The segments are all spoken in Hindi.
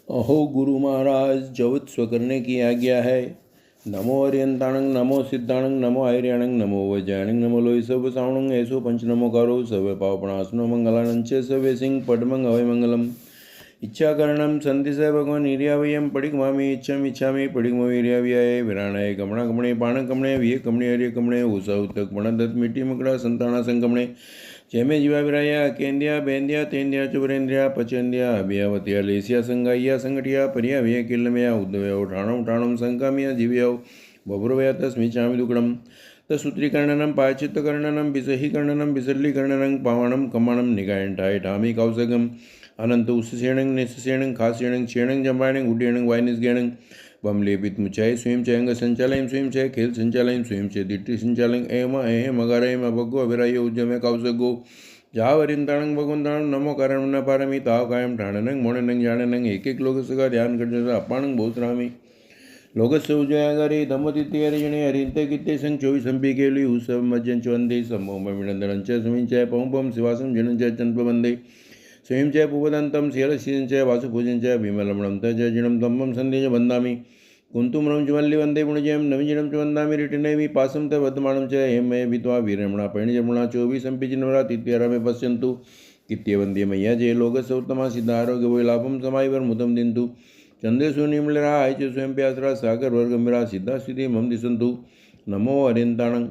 अहो गुरु महाराज, जवत स्वकरने की आज्ञा है। नमो अर्यंताणं नमो सिद्धाणं नमो आर्याणं नमो वज्राणं नमो लोई सब सावणं ऐसो पंच नमो कारो सवे पावपणासनो मंगलानं च सवे सिंह पडमंग अवय मंगलम। इच्छाकरणं संधि से भगवान निर्यावयम पडिगमामि इच्छम इच्छामि पडिगमवीर्याव्याय विराणाय गमणा गमणे पाण कमणे विय कमणे हरिय कमणे उसा उतक मणदत मिट्टी मकड़ा संताना संगमणे जयमे जीवा विराया केन्द्या बेन्द्या तेन्द्या चुबरेन्द्रिया पचेन्द्या अभियावतिया लेसिया संगाइया संगठिया परिया विय किल्लमया उद्दवया उठाणम उठाणम संकामिया जीव्या बभुरवया तस्मिचामि दुकडम तसूत्रीकर्णनं पायचित्तकर्णनं बिसहीकर्णनं बिसरलीकर्णनं पावणं कमाणं निगायंठाय ठामी कौसगम अनंत उससेणं निस्सेणं खासेणं क्षेणं जंबाणं उड्डेणं वायनिस्गेणं बमलेपित मुचाय स्वयं चयंग संचालयं स्वयं चय खेल संचालयं स्वयं चय दिट्टि संचालयं एम एम अगारयम अभगो अभिराय उद्यमे कौसगो जावरिंताणं भगवंताणं नमो कारण न पारमी ताव कायम ठाणनं मोणनं जाननं एक एक लोग सगा ध्यान करजसा अपाणं बहुतरामी लोकस्य उजयागारी धम्मतिथ्य जणे हरिंते कित्ते संग 24 संपी केली उसव मज्जन चवंदे समोम विनंदनंच सुमिंचय पौपम शिवासम जनंच चंपवंदे स्वयंचय पुवदंतं शीलशीलंचय वासुपूजंचय भीमलमणं तजजिणं तम्मं संदेश वन्दामि कुन्तुमनं च वल्ली वन्दे पुणजयं नविजिनं च वन्दामि रिटिनैमि पासं च वर्धमानं च हेमय विद्वा वीरमणा पैणजमणा 24 संपिचिनवरा तिथ्यरमे पश्यन्तु कित्य वन्दे मय्या जय लोकस्य उत्तमा सिद्धारोग्य वैलाभं समायवर मुदं दिन्तु चंद्रेशु निमलरा आयच स्वयं प्यासरा सागर वर्गंबिरा सिद्धा स्थिति मम दिसंतु नमो अरिंताणं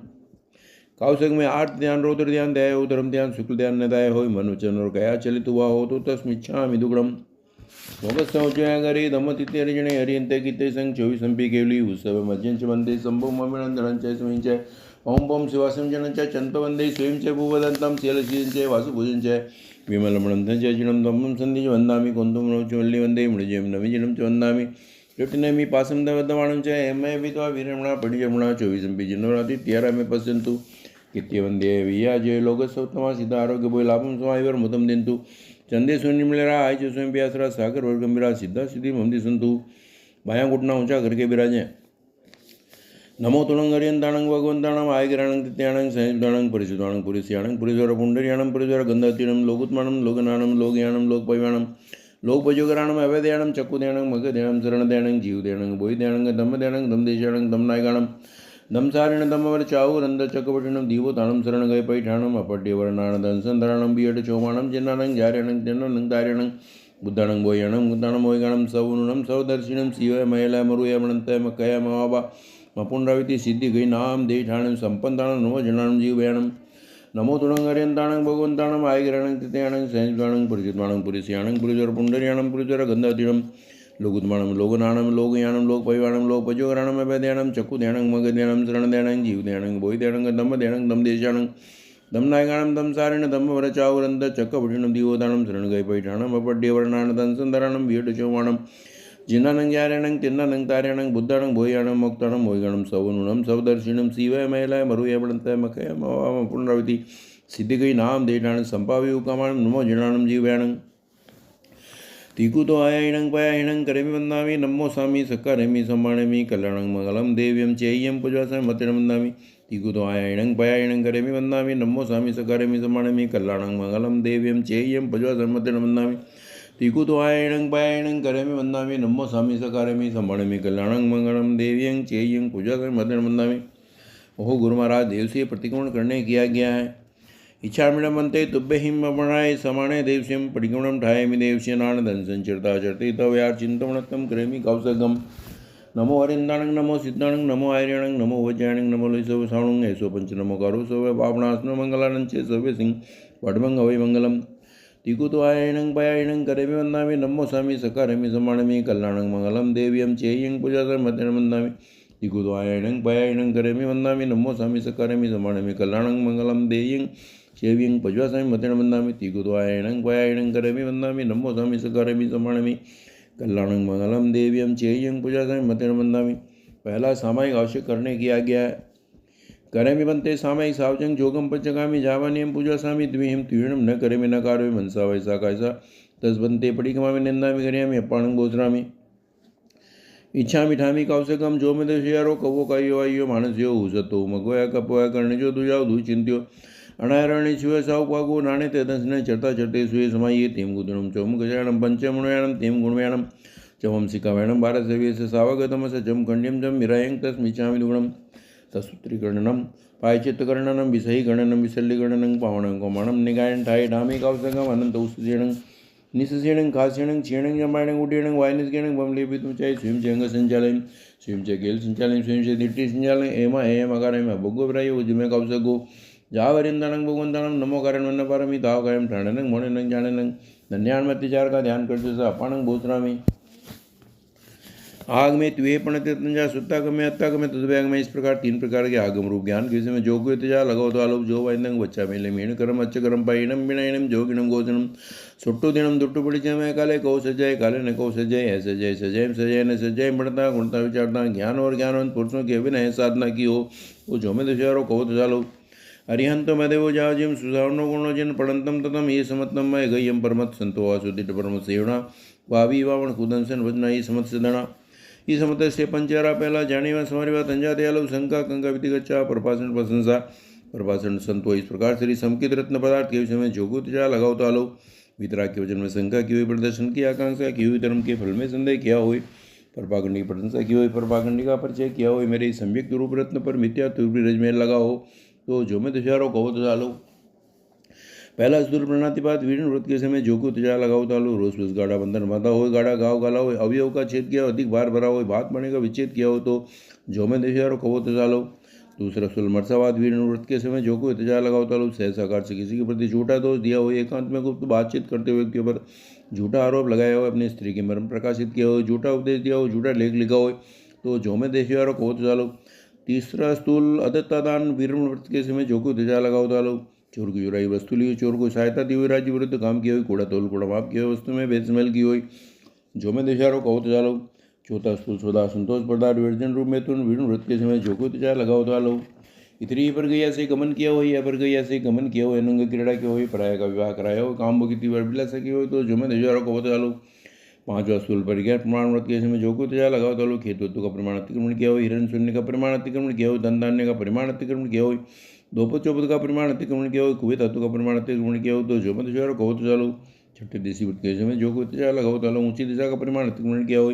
कौशक में 8 ध्यान रौद्र ध्यान दया उदरम ध्यान शुक्ल ध्यान नदाय हो मनु चन और गया चलित हुआ हो तो तस्मिच्छामि दुग्धम भगत संचयागरी धम्मतिथ्य हरिजने हरियंते किते संग 24 संपी केवली उत्सव मज्जन च वंदे संभव ममिनंदनं च स्वयं च ओम पम शिवासं जनं च चंत वंदे स्वयं च भूवदन्तं शीलशीलं च वासुभुजं च विमलमणं च जिनं धम्मं संधिज वन्दामि कुन्तुं नौचवल्ली वन्दे मुनिजयं नविजिनं च वन्दामि रिटिनैमि पासं दवदमाणं च हेमय विद्वा वीरमणा पडिजमणा 24 संपी जिनोराति त्यारा में पश्यन्तु कित्य वंदे विया जय लोकस्य उत्तमा सिद्धा आरोग्य बोय लाभं समायवर मुदं दिन्तु चंदे सुनिमलरा आय च स्वयं प्यासरा सागर वर्गंबिरा सिद्धा सिद्धि मम दिसंतु बायां घुटना ऊंचा करके विराजें। नमो तुणं हरियंताणं भगवंताणं आयगिराणं तिथ्याणं संयुक्ताणं परिशुद्धाणं पुरिस्याणं पुरीश्वर पुंडरियाणं पुरीश्वर गंधातीणं लोकुत्माणं लोकनाणं लोकयाणं लोकपैवाणं लोकपयोगराणं अवैधयाणं चक्कुदयाणं मगदयाणं शरणदयाणं जीवदयाणं बोयदयाणं धम्मदयाणं धम्मदेशाणं धम्मनायकाणं धमसारिण धमवर चाऊ रंद चकपटिणं दीवोताणं शरण गय पैठाणं अपट्यवर्णाणं धनसंधराणं बियट चौमाणं जिन्नाणं जार्याणं जन्ननं दार्याणं बुद्धाणं बोयाणं गुद्धाणं मोयगाणं सवनुणं सवदर्शिणं शिवय मयला मरुयमणंतय मकया मवाबा मपुंडराविति सिद्धि गई नाम देठाणं संपन्ताणं नमो जनाणं जीवयाणं नमो तुणं हरियंताणं भगवंताणं आयगिराणं तिथयाणं संयुक्ताणं परिचितमाणं पुरिस्याणं पुरीश्वर पुंडरियाणं पुरीश्वर गंधातीणं लोकुत्माणं लोकनाणं लोकयाणं लोकपैवाणं लोकपयोगराणं अभयदयाणं चक्कुदयाणं मगदयाणं शरणदयाणं जीवदयाणं बोयदयाणं धम्मदयाणं धमदेशाणं धमनायकाणं धमसारिण धम्मवरचावरन्द चक्कपटिणं दीवोदाणं शरणगय पैठाणं अपड्यवर्णाणं धनसंधराणं बियटचौवाणं जिन्नानं जार्याणं तिन्नानं तार्याणं बुद्धाणं बोयाणं मोक्ताणं मोयगणं सवनुणं सवदर्शिणं शिवय मयलाय मरुयवणंतय मखय मवाम पुनरावृत्ति सिद्धिगई नाम देठाणं संपावि उकामाणं नमो जिनाणं जीवयाणं तीकुतो आयाणं पयाहिणं करेमि वन्दामि नमो स्वामी सक्कारेमि सम्मानमि कल्याणं मंगलं देव्यं चेय्यं पूजासं मतिं वन्दामि तीकुतो आयाणं पयाहिणं करेमि वन्दामि नमो स्वामी सक्कारेमि सम्मानमि कल्याणं मंगलं देव्यं चेय्यं पूजासं मतिं वन्दामि तीकुतो आयाणं पयाहिणं करेमि वन्दामि नमो स्वामी सक्कारेमि सम्मानमि कल्याणं मंगलं देव्यं चेय्यं पूजासं मतिं वन्दामि। ओहो गुरु महाराज, देव से प्रतिक्रमण करने की आज्ञा है। इच्छामिणमन्ते तुभ्य हिमणाय समाणे देवस्यं परिगमनं ठायामि देवस्यनान धनसंचरता चरते तव यार चिंतवणत्तं करेमि कौसगम। नमो हरिंदाणं नमो सिद्धाणं नमो आर्याणं नमो वज्राणं नमो लैसव सावणं ऐसो पंच नमो कारो सव पावनास्नो मंगलानंचे सव्य सिंह पडमंग अवै मंगलम। तीकुतो आयाणं पयाहिणं करेमि वन्दामि नमो स्वामी सक्कारेमि सम्मानमि कल्याणं मंगलं देव्यं चेय्यं पूजासं मतिं वन्दामि तीकुतो आयाणं पयाहिणं करेमि वन्दामि नमो स्वामी सक्कारेमि सम्मानमि कल्याणं मंगलं देयं चेव्यं पज्वासामि मतिं वन्दामि तीकुतो आयाणं पयाहिणं करेमि वन्दामि नमो स्वामी सक्कारेमि सम्मानमि कल्याणं मंगलं देव्यं चेय्यं पूजासामि मतिं वन्दामि। पहला सामायिक आवश्यक करने की आज्ञा है। करेमि बंते सामयिक सावजंग जोगम पंचगामी जावानियम पूजासामि द्विहिम त्रिणम न करेमि न कार्य मनसा वैसा कैसा तस्बंते पडिगमामि निंदामि करियामि अपाणं गोचरामि इच्छा मिठामी कौशकम जो में देशियारो कवो कायो आयो मानस्यो उसतो मगोया कपोया कर्णिजो दुजाओ दु चिंत्यो अनायरणी शिव साव पागो नाणे ते दंसने चरता चरते सुये समाये तेम गुदनम चौम गजानम पंचमुणयानम तेम गुणव्यानम चमम सिकावैणम भारत सेवी से सावगतम सजम खंड्यम जम मिरायं तस्मिचामि दुगुणम तसूत्रीकर्णनम पायचित्तकर्णनम विषयीकर्णनम विशल्यकर्णनं पावनं कोमणं निगायन ठाय डामी कौसंगम अनंत उस्तीर्णं निससीणं खासीणं क्षीणं जमाणं उडीणं वायनिस्गणं बमलेपितुं चाय स्वयं चंग संचालयं स्वयं च गेल संचालयं स्वयं च दिट्टि संचालयं एमा एम अकारेम भोगो ब्रायो उजमे कौसगो जावरिंदानं भगवंतानं नमो कारण वन्न पारमी ताव कायम ठाणनं मोणनं जाणनं धन्यान मतिचार का ध्यान करते से अपाणं बोसरामी आग में त्वे पणते तंजा सुत्ता कमे अत्ता कमे तदव्याग में इस प्रकार 3 प्रकार के आगम रूप ज्ञान के विषय में जो तेजा लगाओ तो आलोक जो वाइंदंग बच्चा मेले मीण करम अच्छ करम पाइणम बिणाइणम जोगिणम गोचनम सुट्टू दिनम दुट्टू पड़ी जय काले कौ सजय काले न कौ सजय ऐसे जय सजय सजय न सजय बढ़ता गुणता विचारता ज्ञान और ज्ञानवंत पुरुषों के अभिनय साधना की हो वो जो में दशारो कहो तो चालो अरिहंत मदेवो जाओ जिम सुधावनो गुणो जिन पड़ंतम ततम ये समतम मय गयम परमत संतो वासुदित परम सेवना वावी वावण कुदंसन वजना ये समत सदना ಈ ಸಮತಸ್ಯ ಪಂಚಾರ पहला जानेवा समरवा तंजा दयालु शंका कंका विधिगच्चा प्रभाषण प्रशंसा प्रभाषण संतो इस प्रकार श्री समकित रत्न पदार्थ के विषय में जोगु तजा लगाओ तो आलो वितराग के वजन में शंका की हुई प्रदर्शन की आकांक्षा की हुई धर्म के फल में संदेह किया हुई प्रभाखंडी की प्रशंसा की हुई प्रभाखंडी का परिचय किया हुई मेरे संयुक्त रूप रत्न पर मिथ्या तुर्भी रजमेल लगा हो तो जो में तुषारो कहो तो चालो पहला सूर्य प्रणातिपात वीर व्रत के समय जो को तजा लगाओ तालो रोज रोज गाढ़ा बंधन बांधा हो गाढ़ा गाँव गाला हो अवयव का छेद किया अधिक भार भरा हो भात बने का विच्छेद किया हो तो जो में देशारो कहो तजा लो दूसरा सूल मरसावाद वीर व्रत के समय जो को तजा लगाओ तालो सहसाकार से किसी के प्रति झूठा दोष दिया हो एकांत में गुप्त बातचीत करते हुए व्यक्ति पर झूठा आरोप लगाया हो अपनी स्त्री के मर्म प्रकाशित किया हो झूठा उपदेश दिया हो झूठा लेख लिखा हो तो जो में देशारो कहो तजा लो तीसरा स्थूल अदत्तादान वीर व्रत के समय जो को तजा लगाओ तालो चोर की चुराई वस्तु ली चोर को सहायता दी हुई राज्य विरुद्ध काम किया हुई कूड़ा तोल कूड़ा माप किया वस्तु में बेचमेल की हुई जो में देशारो कहो तो चालो चौथा स्थूल सौदा संतोष पदार्थ विर्जन रूप में तुम विष्णु व्रत के समय जो को तजा लगाओ तो आलो इतनी पर गैया से गमन किया हो या पर गैया से गमन किया हो अनंग क्रीड़ा किया हो पराया का विवाह कराया हो काम भोगी अभिलाषा की हो तो जो में देशारो कहो तो चालो पांचवा स्थूल पर गया प्रमाण व्रत के समय जो को तजा लगाओ तो आलो खेतोत्व का प्रमाण अतिक्रमण किया हो हिरण शून्य का प्रमाण अतिक्रमण किया हो धन धान्य का परिमाण अतिक्रमण किया हो दोपद चौपद का परिमाण अतिक्रमण किया हो कुएं तत्व का परिमाण अतिक्रमण किया हो तो जो मत जो कहो तो चालो छठे देशी व्रत के समय जो को तजा लगाओ तो ऊंची दिशा का परिमाण अतिक्रमण किया हो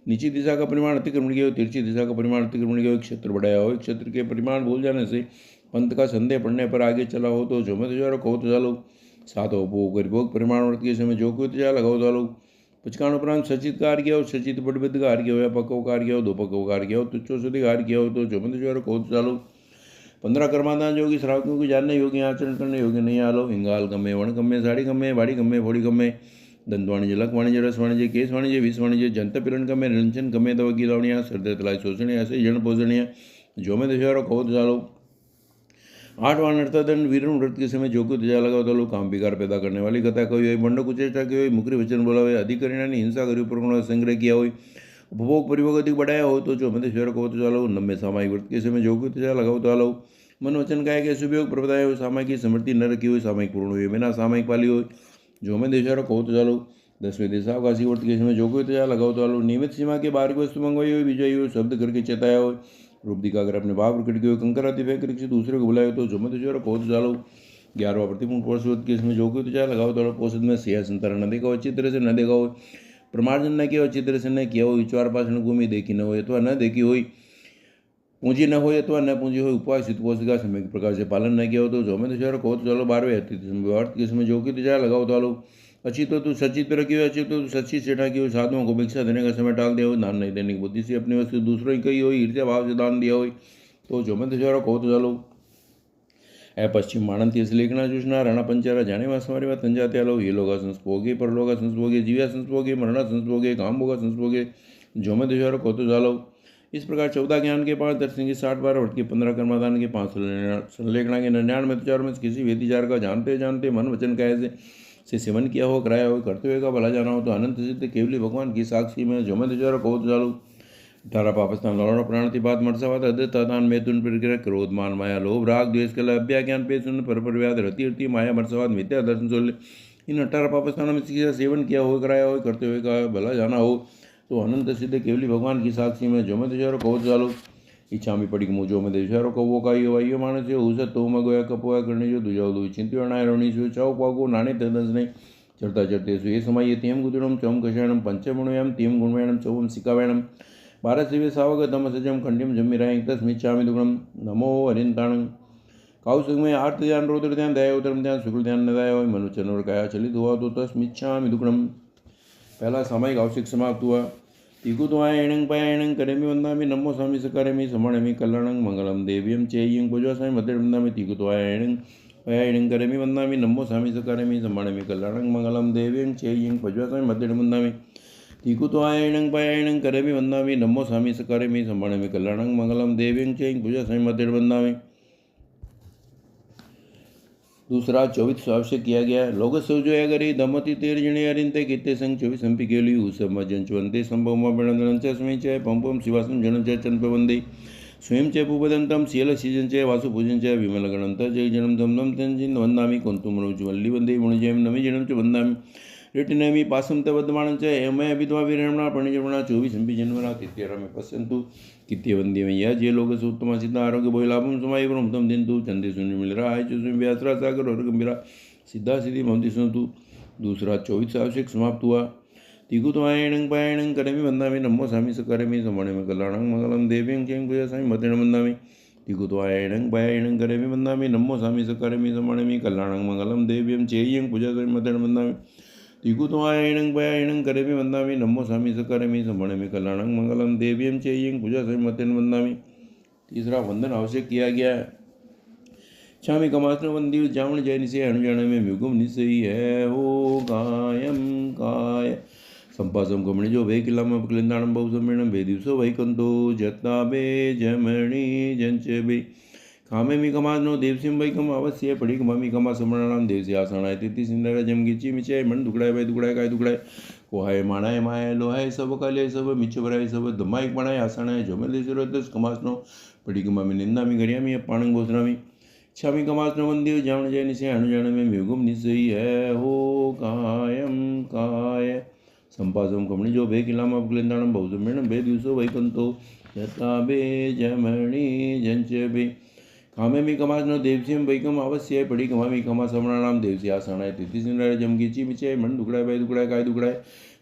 नीची दिशा का परिमाण अतिक्रमण किया हो तिरछी दिशा का परिमाण अतिक्रमण किया हो क्षेत्र बढ़ाया हो क्षेत्र के परिमाण भूल जाने से पंथ का संदेह पड़ने पर आगे चला हो तो जो मत जो कहो तो चालो सातों उपभोग परिभोग परिमाण व्रत के समय जो को तजा लगाओ तो चालो पचकान उपरांत सचित कार किया हो सचित बड़बद कार किया हो या पक्को कार किया हो दो पक्को कार किया हो तुच्छो सुधी कार किया हो तो जो मत जो कहो तो चालो 15 कर्मादान योगी श्रावकों को जानने योग्य आचरण करने योग्य नहीं आलो हिंगाल गम्मे वण गम्मे साड़ी गम्मे बाड़ी गम्मे फोड़ी गम्मे दंत वाणिज्य लक वाणिज्य रस वाणिज्य केस वाणिज्य विष वाणिज्य जंत पिरण गम्मे रंजन गम्मे दवा की लावणिया सरदे तलाई शोषणिया से जन पोषणिया जो में दशहरा कहो तो चालो 8 वानरतादंड वीरण व्रत के समय जो को तजा लगाओ तो काम विकार पैदा करने वाली कथा कही हुई बंड कुचेष्टा की हुई मुखरी वचन बोला हुआ अधिकरण हिंसा करी प्रकरण संग्रह किया हुई उपभोग परिभोग अधिक बढ़ाया हो तो जो में दशहरा कहो तो चालो 90 सामायिक व्रत के समय जो को तजा लगाओ तो आलो मन वचन का के सुपयोग प्रबदाय हो सामायिक की समृद्धि न रखी हुई सामायिक पूर्ण हुई बिना सामायिक पाली हो जो में देशारो कहो तो चालो 10वें देशावकाशी व्रत के समय जो को तजा लगाओ तो आलो नियमित सीमा के बाहर की वस्तु मंगवाई हुई विजयी हो शब्द करके चेताया हो रूप दिखाकर अपने भाव प्रकट किए कंकराती फेंक कर दूसरे को बुलाए तो जो में देशारो कहो तो चालो 11वां प्रतिपूर्ण पोष व्रत के समय जो को तजा लगाओ तो पोषद में सिया संतान न देखा हो चित्र से न देखा हो प्रमार्जन न किया हो चित्र से न किया हो विचार भाषण घूमी देखी न हो अथवा न देखी हुई पूंजी न हो अथवा न पूंजी हो उपवास उपवास का समय प्रकार से पालन न किया हो तो जो में दशहरा कहो तो चलो 12वें अतिथि के समय जो की तजा लगाओ तो आलो अच्छी तो तू सचित रखी हो अच्छी तो तू सच्ची से ढकी हो साधुओं को भिक्षा देने का समय टाल दिया हो दान नहीं देने की बुद्धि से अपनी वस्तु दूसरों की कही हो ईर्ष्या भाव से दान दिया हो तो जो में दशहरा कहो तो चलो पश्चिम माणंती लेखना जूषना राणा पंचारा जाने वासमारी तंजाते आलो ये लोग संस्पोगे परलोगा संस्पोगे जीव्या संस्पोगे मरणा संस्पोगे कामभोगा संस्पोगे जो में दशहरा कहो तो चालो इस प्रकार 14 ज्ञान के 5 दर्शन के 60 बार व्रत के 15 कर्मादान के 5 संलेखना के 99 विचार में किसी वेदिचार का जानते मन वचन कहे से सेवन किया हो कराया हो करते हुए का भला जाना हो तो अनंत सिद्ध केवली भगवान की साक्षी में जो में विचार कहो तो चालो 18 पापस्थान लौड़ा प्राणति बात मरसावाद अदतादान मैथुन प्रग्रह क्रोध मान माया लोभ राग द्वेष कला अभ्या ज्ञान पे सुन पर व्याध रति माया मरसावाद मिथ्या दर्शन सोल इन 18 पापस्थानों में किसी का सेवन किया हो कराया हो करते हुए का भला जाना हो तो अनंत सिद्ध केवली भगवान की साक्षी में जो में देशारो कहो चालो इच्छा में पड़ी मुँह जो में देशारो कहो का वाइयो मानस उस तो मगोया कपोया करने जो दुजाओ दु चिंत्यो नाय रोणी सो चाओ पागो नाने तदंस ने चरता चरते सुये समाये त्यम गुदिणम चम कषायणम पंचमणुयाम त्यम गुणवैणम चौम सिकावैणम भारतशिवे सावक दम सजम खंडिम जम्मिराय तस्मिच्छामि दुग्णम नमो हरिंताणं काउसुग में आर्त ध्यान रौद्र ध्यान दया उदरम ध्यान शुक्ल ध्यान नदाय मनुचन और काया चलित हुआ तो तस्मिच्छामि दुग्णम। पहला सामायिक आवश्यक समाप्त हुआ। तिकुत्वायणं पायणं करेमि वंदामि नमो स्वामी सकरेमि समणमि कल्याणं मंगलम देव्यं चेयं पूजवासामि मध्य वंदामि तिकुत्वायणं पायणं करेमि वंदामि नमो स्वामी सकरेमि समणमि कल्याणं मंगलम देव्यं चेयं पूजवासामि मध्य वंदामि तिकुत्वायणं पायणं करेमि वंदामि नमो स्वामी सकरेमि समणमि कल्याणं मंगलम देव्यं चेयं पूजवासामि मध्य वंदामि। दूसरा 24 आवश्यक किया गया। लोग सोजोया गरी दमति तेर जने अरिंते किते संग 24 संपि गेली उसम जंचवंते संभवम बणदन च स्मै च पंपम शिवासम जन च चंपवंदे स्वयं च पुपदंतम शील सीजन च वासु पूजन च विमल गणंत जय जनम दमदम तंजिन वंदामि कुंतुम रुज्वल्ली वंदे मुनिजयम नमि जनम च वंदामि रिटनेमि पासम त वदमानं च एमय विद्वा विरमणा पणिजमणा 24 संपि जन्मना तित्यरमे पश्यन्तु कित्य वंदे मैया जे लोग उत्तम सिद्ध आरोग्य भोय लाभम समाय ब्रह्मतम दिंतु चंदे शून्य मिल रहा है जो व्यासरा सागर और गंभीरा सिद्धा सिद्धि भवंति सुनतु। दूसरा 24 आवश्यक समाप्त हुआ। तिकुत्वायणं पायणं करेमि वंदामि नमो स्वामी सकरेमि समणमि कल्याणं मंगलम देव्यं चें पूजयामि मध्य वंदामि तिकुत्वायणं पायणं करेमि वंदामि नमो स्वामी सकरेमि समणमि कल्याणं मंगलम देव्यं चेयं पूजयामि मध्य वंदामि तिकुत्वायणं पायणं करेमि वंदामि नमो स्वामी सकरेमि समणमि कल्याणं मंगलम देव्यं चेयं पूजयामि मध्य वंदामि। तीसरा वंदन आवश्यक किया गया है। छामी कमास्न वंदी जावण जय निसे अणुजाण में म्युगम निसई है हो कायम काय संपासम कमणि जो वे किलाम क्लिंदाणम बहुसमेणम वे दिवसो वैकंतो जता बे जमणी जंच बे कामे मी कमानो देवसिम वैकम अवश्य पड़ी कमामी कमा समरणाम देवसी आसनाय तिथि सिंदरा जमगीची मिचे मन दुकड़ाय भाई दुकड़ाय काय दुकड़ाय कोहाय माणाय माय लोहाय सब काले सब मिच भराय सब धमाइक बनाय आसनाय जोमेल सुरतस कमासनो पड़ी कमामी निंदामी गरियामी पाणंग भोसरामी छामी कमासनो वंदी जावण जय निसे अणुजाण में म्युगम निसई है हो कायम काय संपासम कमणि जो बे किलाम अपक्लिंदाणम बहुसमेणम बे दिवसो वैकंतो जता बे जमणी जंच बे कामे मी कमासनो देवसिम वैकम अवश्य पड़ी कमामी कमा समरणाम देवसी आसनाय तिथि सिंदरा जमगीची मिचे मन दुकड़ाय भाई दुकड़ाय काय दुकड़ाय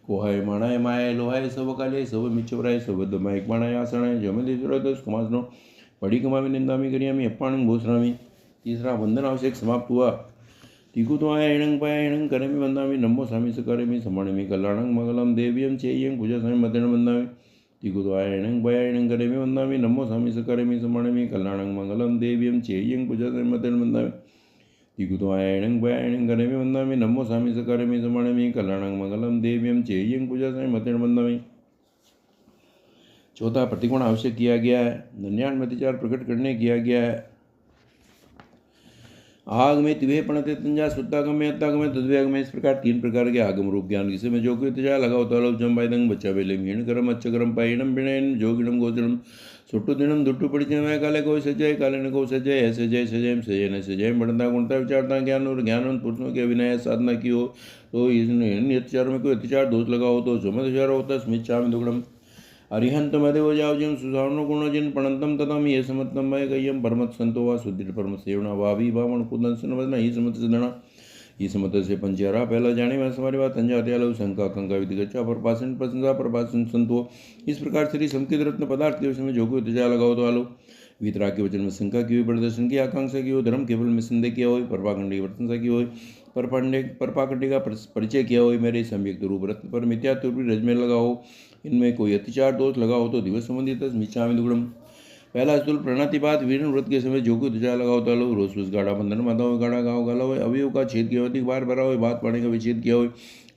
कोहाय माणाय माय लोहाय सब काले सब मिचवराय सब दमाइक माणाय आसनाय जमेल सुरतस कमासनो पड़ी कमामी निंदामी गरियामी अप्पाणंग भोसरामी। तीसरा वंदन आवश्यक समाप्त हुआ। तिकुत्वायणं पायणं करेमि वंदामि नमो स्वामी सकरेमि समणमि कल्याणं मंगलम देव्यं चेयं पूजयामि मध्य वंदामि तिकुत्वायणं पायणं करेमि वंदामि नमो स्वामी सकरेमि समणमि कल्याणं मंगलम देव्यं चेयं पूजयामि मध्य वंदामि तिकुत्वायणं पायणं करेमि वंदामि नमो स्वामी सकरेमि समणमि कल्याणं मंगलम देव्यं चेयं पूजयामि मध्य वंदामि। चौथा प्रतिकोण आवश्यक किया गया है। नन्यान मतिचार प्रकट करने किया गया है। आग में तिवे पणते तंजा सुत्तागम में अत्तागम में तद्व्याग में इस प्रकार 3 प्रकार के आगम रूप ज्ञान किसी में जो कोई तजा लगाओ तालो जम्बायदंग बच्चा बेले मीण करम अच्छ करम पाइणम बिणैन जोगिणम गोचरम सुट्टु दिनम दुट्टु पड़िचे में काले कोई सजय काले न को सजय ऐसे जय सजय सजय न सजय बढ़ता गुणता विचारता ज्ञान और ज्ञान पुरुषों के अभिनय साधना की हो तो इन अत्याचार में कोई अत्याचार दोष लगाओ तो सुमत होता स्मिच्छामि दुग्णम अरिहंत मदेव जावजिम सुसावनो गुणजिन पणंतम ततम ये समतम मय गयम परमत संतो वा सुदृढ़ परम सेवना वावी भावण कुदन सनवदना ही समत सदना ही समत से पंचारा पहला जाने में हमारी बात अंजा त्यालो शंका कंका विदिगच्चा परपासन प्रशंसा परपासन संतो इस प्रकार श्री संकित रत्न पदार्थ के विषय में जो कोई तजा लगाओ तो आलो वितरा के वचन में शंका की हुई प्रदर्शन की आकांक्षा की हो धर्म केवल में संदेह किया हो परपाखंडी की प्रशंसा की हो परपाखंडी का परिचय किया हो मेरे संयुक्त रूप रत्न पर मिथ्या तुर्पी रज में लगाओ इनमें कोई अतिचार दोष लगाओ तो दिवस संबंधित मिच्छामि दुग्णम। पहला स्थूल प्रणतिपात वीरण व्रत के समय जो कोई तुझा लगाओ तालो रोज रोज गाढ़ा बंधन माता हो गाढ़ा गाँव गाला हो अवयव का छेद किया हो बार भरा हो बात पाने का विच्छेद किया हो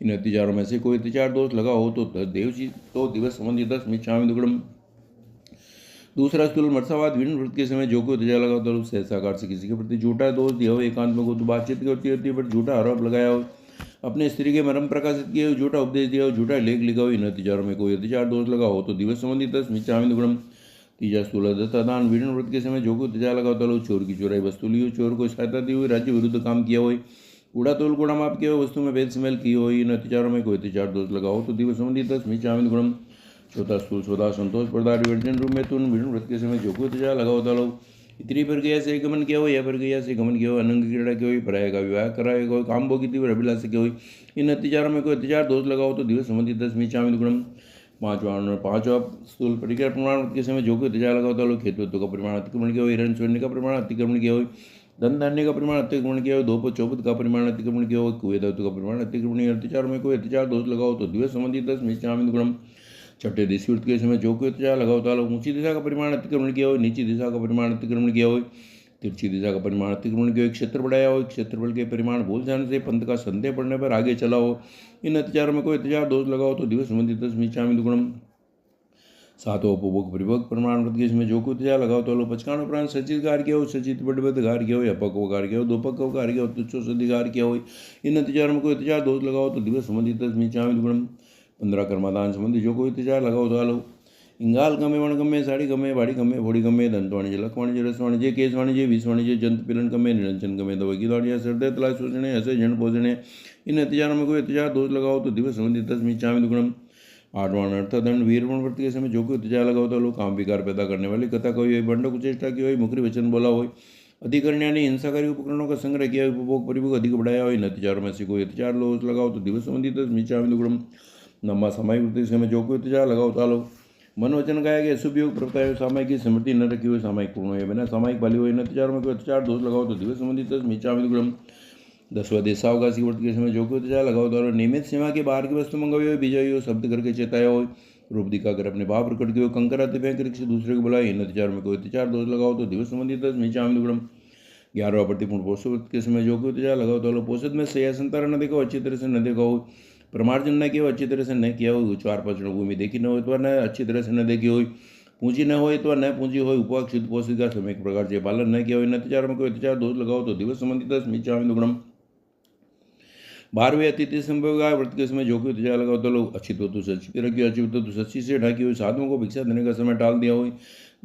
इन अतिचारों में से कोई अतिचार दोष लगाओ तो देवसी तो दिवस संबंधित मिच्छामि दुग्णम। दूसरा स्थूल मरसावाद वीरण व्रत के समय जो कोई तुझा लगाओ तालो सहसाकार से किसी के प्रति झूठा दोष दिया हो एकांत में को तो बातचीत करती होती है पर झूठा आरोप लगाया हो अपने स्त्री के मर्म प्रकाशित किए हो झूठा उपदेश दिया हो झूठा लेख लिखा हो इन अतिचारों में कोई अतिचार दोष लगा हो तो दिवस संबंधित मिच्छामि दुग्णम। तीजा स्थूल दत्तादान वीरण व्रत के समय जो को तजा लगाओ तालो चोर की चोराई वस्तु ली हो चोर को सहायता दी हुई राज्य विरुद्ध काम किया हो कूड़ा तोल कूड़ा माप किया हो वस्तु में भेद स्मेल की हो इन अतिचारों में कोई अतिचार दोष लगाओ तो दिवस संबंधित मिच्छामि दुग्णम। चौथा स्थूल स्वदा संतोष प्रदार विवर्जन रूप में तुन वीरण व्रत के समय जो को तजा लगाओ तालो इतनी प्रक्रिया से गमन किया हो, यह प्रक्रिया से गमन किया हो, अनंग क्रीड़ा की हो, पर्याय का विवाह कराए हो, काम भोगी तीव्र अभिलाष की हो, इन अत्याचारों में कोई अत्याचार दोष लगाओ तो दिवस संबंधी 10वीं चामी गुणम। पांचवा स्थूल परिकर प्रमाण के समय जो कोई अत्याचार लगाओ तो लोग खेतवत्व का परिमाण अतिक्रमण किया हो, हिरण स्वर्ण का परिमाण अतिक्रमण किया हो, धन धान्य का परिमाण अतिक्रमण किया हो, दोपो चौपद का परिमाण अतिक्रमण किया हो, कुएं धातु का परिमाण अतिक्रमण। अत्याचार में कोई अत्याचार दोष लगाओ तो दिवस संबंधी 10वीं चामी गुणम। छठे दिशा के समय जो कोई अत्याचार लगाओ तो ऊंची दिशा का परिमाण अतिक्रमण किया हो, नीची दिशा का परिमाण अतिक्रमण किया हो, तिरछी दिशा का परिमाण अतिक्रमण किया हो, क्षेत्र बढ़ाया हो, क्षेत्रफल के परिमाण भूल जाने से पंथ का संदेह पड़ने पर आगे चला हो। इन अत्याचारों में कोई अत्याचार दोष लगाओ तो दिवस संबंधी 10वीं चामी दुगुणम। सातों उपभोग परिभोग प्रमाण व्रत के इसमें जो कोई अत्याचार लगाओ तो पचकान उपरांत सचित कार्य किया हो, सचित बड़बद कार्य किया हो, या पक्व कार्य किया हो, दो पक्व कार्य किया हो, तुच्छो सदिकार किया हो। इन अत्याचारों में कोई अत्याचार दोष लगाओ तो दिवस संबंधी 10वीं चामी दुगुणम। 15 कर्मादान संबंधी जो कोई अत्याचार लगाओ तो आलो इंगाल गमे वण गमे साड़ी गमे बाड़ी गमे फोड़ी गमे दंत वाणिज्य लख वाणिज्य रस वाणिज्य केस वाणिज्य विष वाणिज्य जंत पिलन गमे निरंजन गमे दवगी वाणिज्य सरदे तला शोषणे ऐसे जन पोषणे। इन अत्याचारों में कोई अत्याचार दोष लगाओ तो दिवस संबंधी 10वीं चामी दुगुणम। 8वां अर्थदंड वीरवण व्रत के समय जो कोई अत्याचार लगाओ तो लोग काम विकार पैदा करने वाली कथा कही हुई, बंड कुचेष्टा की हुई, मुखरी वचन बोला हो, अधिकरण यानी हिंसाकारी उपकरणों का संग्रह किया, उपभोग परिभोग अधिक बढ़ाया हो। इन अत्याचारों में से कोई अत्याचार दोष लगाओ तो दिवस संबंधी 10वीं चामी दुगुणम। नम्मा सामायिक वृत्ति समय जो कोई अत्याचार लगाओ तालो मन वचन गाया गया शुभ योग प्रवृत्ता सामायिक की स्मृति न रखी हुई, सामायिक पूर्ण हुए बिना सामायिक बाली हुई। इन अत्याचारों में कोई अत्याचार दोष लगाओ तो दिवस संबंधी 10वीं चामी दुगुणम। 10वां देशावकाशी व्रत के समय जो कोई अत्याचार लगाओ तो नियमित सीमा के बाहर की वस्तु मंगाई हो, बीजाई हो, शब्द करके चेताया हो, रूप दिखाकर अपने भाव प्रकट किए हो, कंकर आते बैंक से दूसरे को बुलाए। इन अत्याचार में कोई अत्याचार दोष लगाओ तो दिवस संबंधी 10वीं चामी दुगुणम। 11वां प्रतिपूर्ण पोषद व्रत के समय जो कोई अत्याचार लगाओ तो पोषद में सया संतारण न देखो, अच्छी तरह से न देखो, प्रमार्जन न किया हो, अच्छी तरह से न किया हो, चार पाँच भूमि देखी न हो तो न अच्छी तरह से न देखी हो, पूंजी न हो तो न पूंजी हो, उपवास शुद्ध पोषित का समय प्रकार से पालन न किया हो। इन अत्याचार में कोई अत्याचार दोष लगाओ तो दिवस संबंधी 10वीं चामी दुगुणम। 12वें अतिथि संभोग व्रत के समय जो कोई अत्याचार लगाओ तो लोग अच्छी तो सच्ची रखी, अच्छी तो सच्ची से ढकी हुई, साधुओं को भिक्षा देने का समय टाल दिया हो,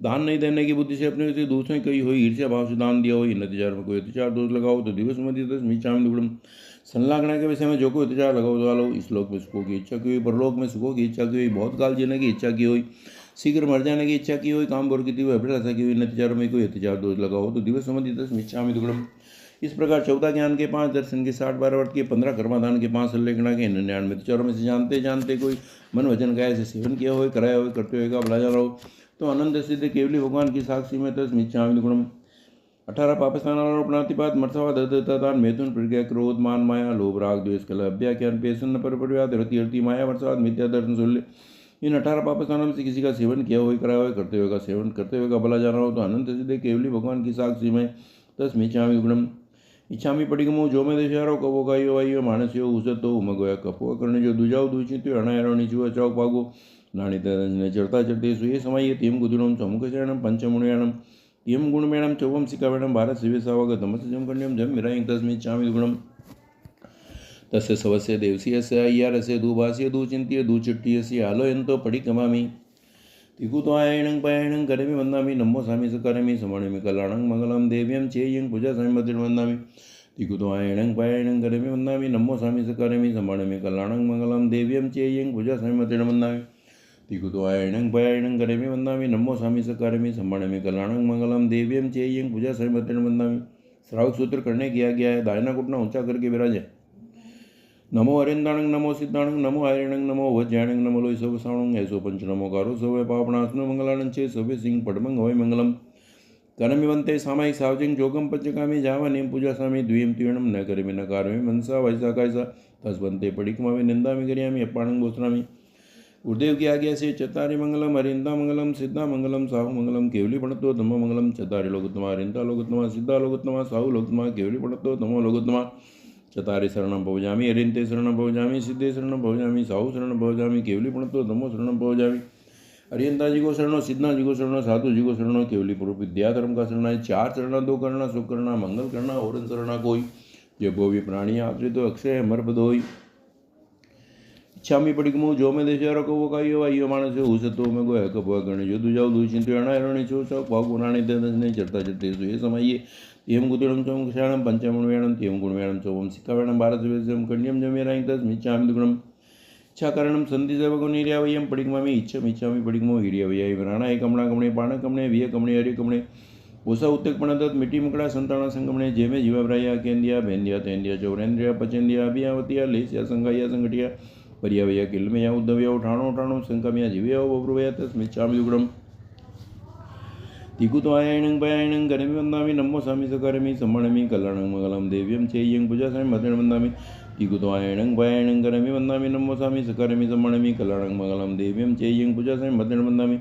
दान नहीं देने की बुद्धि से अपने से दूसरों कही हुई, ईर्ष्या भाव से दान दिया हो। इन अत्याचार में कोई अत्याचार दोष लगाओ तो दिवस संबंधी 10वीं चामी दुगुणम। संलागना के विषय में जो कोई अत्याचार लगाओ तो आलो इस लोक में सुखों की इच्छा की हुई, परलोक में सुखों की इच्छा की हुई, बहुत काल जीने की इच्छा की हुई, शीघ्र मर जाने की इच्छा की हुई, काम भोर की हुई, अभिलाषा की हुई। इन अत्याचारों में कोई अत्याचार दोष लगाओ तो दिवस संबंधी 10वीं चामी दुगुणम। इस प्रकार 14 ज्ञान के 5, दर्शन के 60, 12 वर्ष के 15, कर्माधान के 5, संलेखना के 99 अत्याचारों में से जानते जानते कोई मन वचन गाय से सेवन किया हो, कराया हो, करते हुए का भला जा रहा हो तो अनंत सिद्ध केवली भगवान की साक्षी में 10वीं चामी दुगुणम। 18 पापस्थान आरोपणातिपात मर्सवा दत्तान मैथुन प्रज्ञा क्रोध मान माया लोभ राग द्वेष कलह अभ्याख्यान पेशन पर परिवाद रति अर्ति माया वर्षाद मिथ्या दर्शन शूल्य। इन 18 पापस्थानों में से किसी का सेवन किया हो, कराया हो, करते हुए का सेवन करते हुए का भला जाना हो तो अनंत सिद्ध केवली भगवान की साक्षी में 10वीं चामी दुगुणम। इच्छामी पडिगमो जो में देशारो कवो गायो वायो मानस्यो उसतो उमगोया कपो करने जो दुजाओ दुचित्यो अणायरणि जुआ चौक पागो नाणी ने चरता चरते सुये समय तीम गुदुणम चमुख शरणम पंचमुणयाणम यम गुणमेणम चौवम सिकावेणम भारत शिवेशावगतमस जम कन्यम जम मिराई 10वीं चामी दुगुणम। तस्य सवस्य देवसीयस्य अय्यारस्य दुभास्य दुचिन्त्य दुचिट्टियस्य आलोयन्तो पडिगमामि तिकुत्वायणं पयणं करमि वन्दामि नमो सामि सकरमि समणमि कल्याणं मंगलं देव्यं चेयं पूजा समिमतिं वन्दामि तिकुत्वायणं पयणं करमि वन्दामि नमो सामि सकरमि समणमि कल्याणं मंगलं देव्यं चेयं पूजा समिमतिं वन्दामि तिकुत्वायणं पयणं करमि वन्दामि नमो सामि सकरमि समणमि कल्याणं मंगलं देव्यं चेयं पूजा समिमतिं वन्दामि। श्रावक सूत्र करने किया गया है, दाहिना घुटना ऊंचा करके विराजे। नमो अरिंदाणंग नमो सिद्धाणंग नमो आयरणंग नमो वज्रायणंग नमो लोई सब सावणंग ऐसो पंच नमो कारो सवे पापनाशनो मंगलानं चे सवे सिंह पडमंग हवै मंगलम करमिवंते सामायिक सावजिंग जोगम पंचकामी जावनीम पूजा स्वामी द्वीम तीर्णम न करमि न कारमि मनसा वैसा कैसा तस्वंते पडिकमामि निंदामि गरियामि अपाणंग गोस्त्रामि। गुरुदेव की आज्ञा से चतारी मंगलम अरिंदा मंगलम सिद्धा मंगलम साहु मंगलम केवली पणतो धम्मो मंगलम चतारी लोकोत्तमा अरिंदा लोकोत्तमा सिद्धा लोकोत्तमा साहु लोकोत्तमा केवली पणतो धम्मो लोकोत्तमा। चतारी शरणं भवजामि अरिंते शरणं भवजामि सिद्धे शरणं भवजामि साहु शरणं भवजामि केवली पणतो धम्मो शरणं भवजामि। अरियंता जी को शरणो सिद्धा जी को शरणो साधु जी को शरणो केवली पूर्व विद्या धर्म का शरण है। 4 चरणा 2 करना सुख करना मंगल करना और शरणा कोई जो भोवी प्राणी आश्रित अक्षय अमर बधोई। इच्छामी पडिगमो जो में देशारो को वो कायो वायो मानस उसतो में गोया कपवा गण जो दुजाओ दुचिंत्य अणायरणी चो चौ पाव गुणाणी दने चरता चरते सुये समय एवं गुणम चौम क्षाणम पंचमणवेणम तेम गुणवेणम चौम सिक्कावेणम भारत वेशम कन्यम जमेराई 10वीं चामी दुगुणम। इच्छा कारणम संधि सेवको पडिगमामि इच्छामि पडिगमो हीर्यावयी वराणाय कमणा कमणे पाण कमणे विय कमणे हरि कमणे ભૂષા ઉત્તેકપણદત્ત મીટી મુકડા સંતાણા સંગમણે જેમે જીવાભ્રાયા કેન્દ્યા ભેન્દ્યા તૈન્દ્યા ચૌરેન્દ્રિયા પચેન્દ્યા અભિયાવતિયા લેસ્યા સંગાયા સંગઠિયા પર્યાવયા કિલ્મયા ઉદ્ધવ્યા ઠાણો ઠાણો સંકમ્યા જીવ્યા બબ્રુવયા તસ્મિચ્છામિ દુગ્ધમ તિકુત્વાયણં ભયાયણં કરમી વંદામિ નમો સ્વામી સકરમી સંમણમી કલ્યાણં મંગલમ દેવ્યમ ચેયં પૂજાસ્વામી મધ્યણ વંદામિ તિકુત્વાયણં ભયાયણં કરમી વંદામિ નમો સ્વામી સકરમી સંમણમી કલ્યાણં મંગલમ દેવ્યમ ચેયં પૂજાસ્વામી મધ્યણ વંદામિ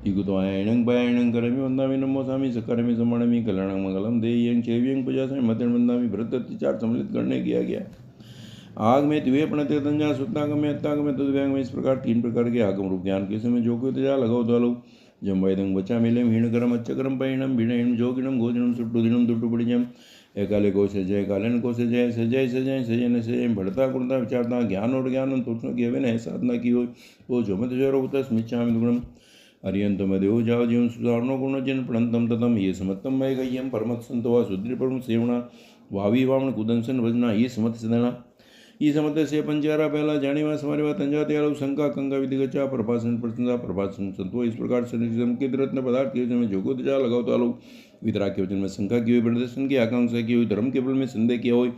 તિકુત્વાયણં ભયાયણં કરમી વંદામિ નમો સ્વામી સકરમી સંમણમી કલ્યાણં મંગલમ દેવ્યં ચેયં પૂજાસ્વામી મધ્યણ વંદામિ ભરત ચાર सम्मिलित करने किया गया। आग में द्वे प्रणते तंजा सुत्तागम में अत्तागम में तद्व्यांग में इस प्रकार 3 प्रकार के आगम रूप ज्ञान के समय जो कोई तजा लगाओ तो लो जम वैदंग बचा मिले हीणकरम अच्छकरम परिणम भिणम जोगिणम गोदिणम सुट्टुदिणम दुट्टुपड़िजम एकाले को से जय कालन को से जय सजय सजय सजय न सजय बढ़ता गुणता विचारता ज्ञान और ज्ञान तूष्ण की हवे न साधना की हो वो जो मत जरो उतस मिच्छामि दुग्धम अरियंतम देव जाव जीवन सुधारणो गुण जिन प्रणतम ततम ये समत्तम मय गय्यम परमत संतवा सुदृढ़ सेवना वावी वावण कुदंसन वजना ये समत सदना ಈ ಸಮತಸ್ಯ पंचारा पहला जानेवा समारेवा तंजाते आलो शंका कंगा विधिगचा प्रभासन प्रशंसा प्रभासन संतो इस प्रकार से संकेत रत्न पदार्थ के वचन में जोगो तजा लगाओ तो आलो वितराग के वचन में शंका की हुई प्रदर्शन की आकांक्षा की हुई धर्म के बल में संदेह किया हुई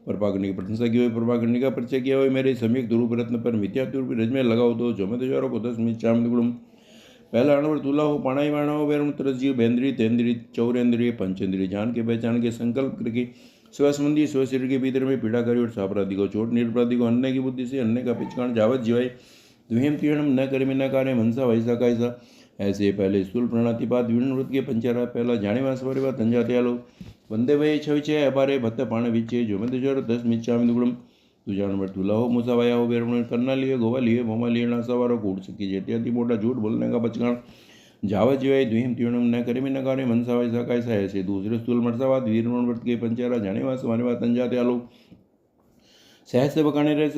प्रभा करने की प्रशंसा की हुई प्रभा करने का परिचय किया हुई मेरे सम्यक रूप रत्न पर मिथ्यात्व रज में लगाओ तो जो मैं तुझारो को 10 मिनट चाम दुगुड़म पहला अणवर तुला हो पाणाई वाणा हो वैरण तरजीव बेंद्री तेंद्री चौरेंद्रिय पंचेंद्रिय जान के पहचान के संकल्प करके स्वसंबंधी स्व शरीर के भीतर में पीड़ा करी और सापराधी को चोट निरपराधी को अन्य की बुद्धि से अन्य का पिचकान जावत जीवाय द्विम तीर्णम न कर्मी न कार्य मनसा वैसा कैसा ऐसे पहले स्थूल प्रणातिपात विणवृत के पंचारा पहला जानेवा सवरेवा तंजाते आलो वंदे वय छविचे अपारे भत्त पाण विचे जो मैं तुझारो 10 मिच्छामि दुग्धम तुझाण पर तुला हो मुसावाया हो वेरण करना लिए गोवा लिए भोमा लिए नासावारो कूट सकी जेत्याति मोटा झूठ बोलने का पचकान जावत जीवाय द्विम तीर्णम न कर्मी न कार्य मनसा वैसा कैसा ऐसे दूसरे स्थूल मर्सावाद वीरवृत के पंचारा जानेवा सवरेवा तंजाते आलो सहज से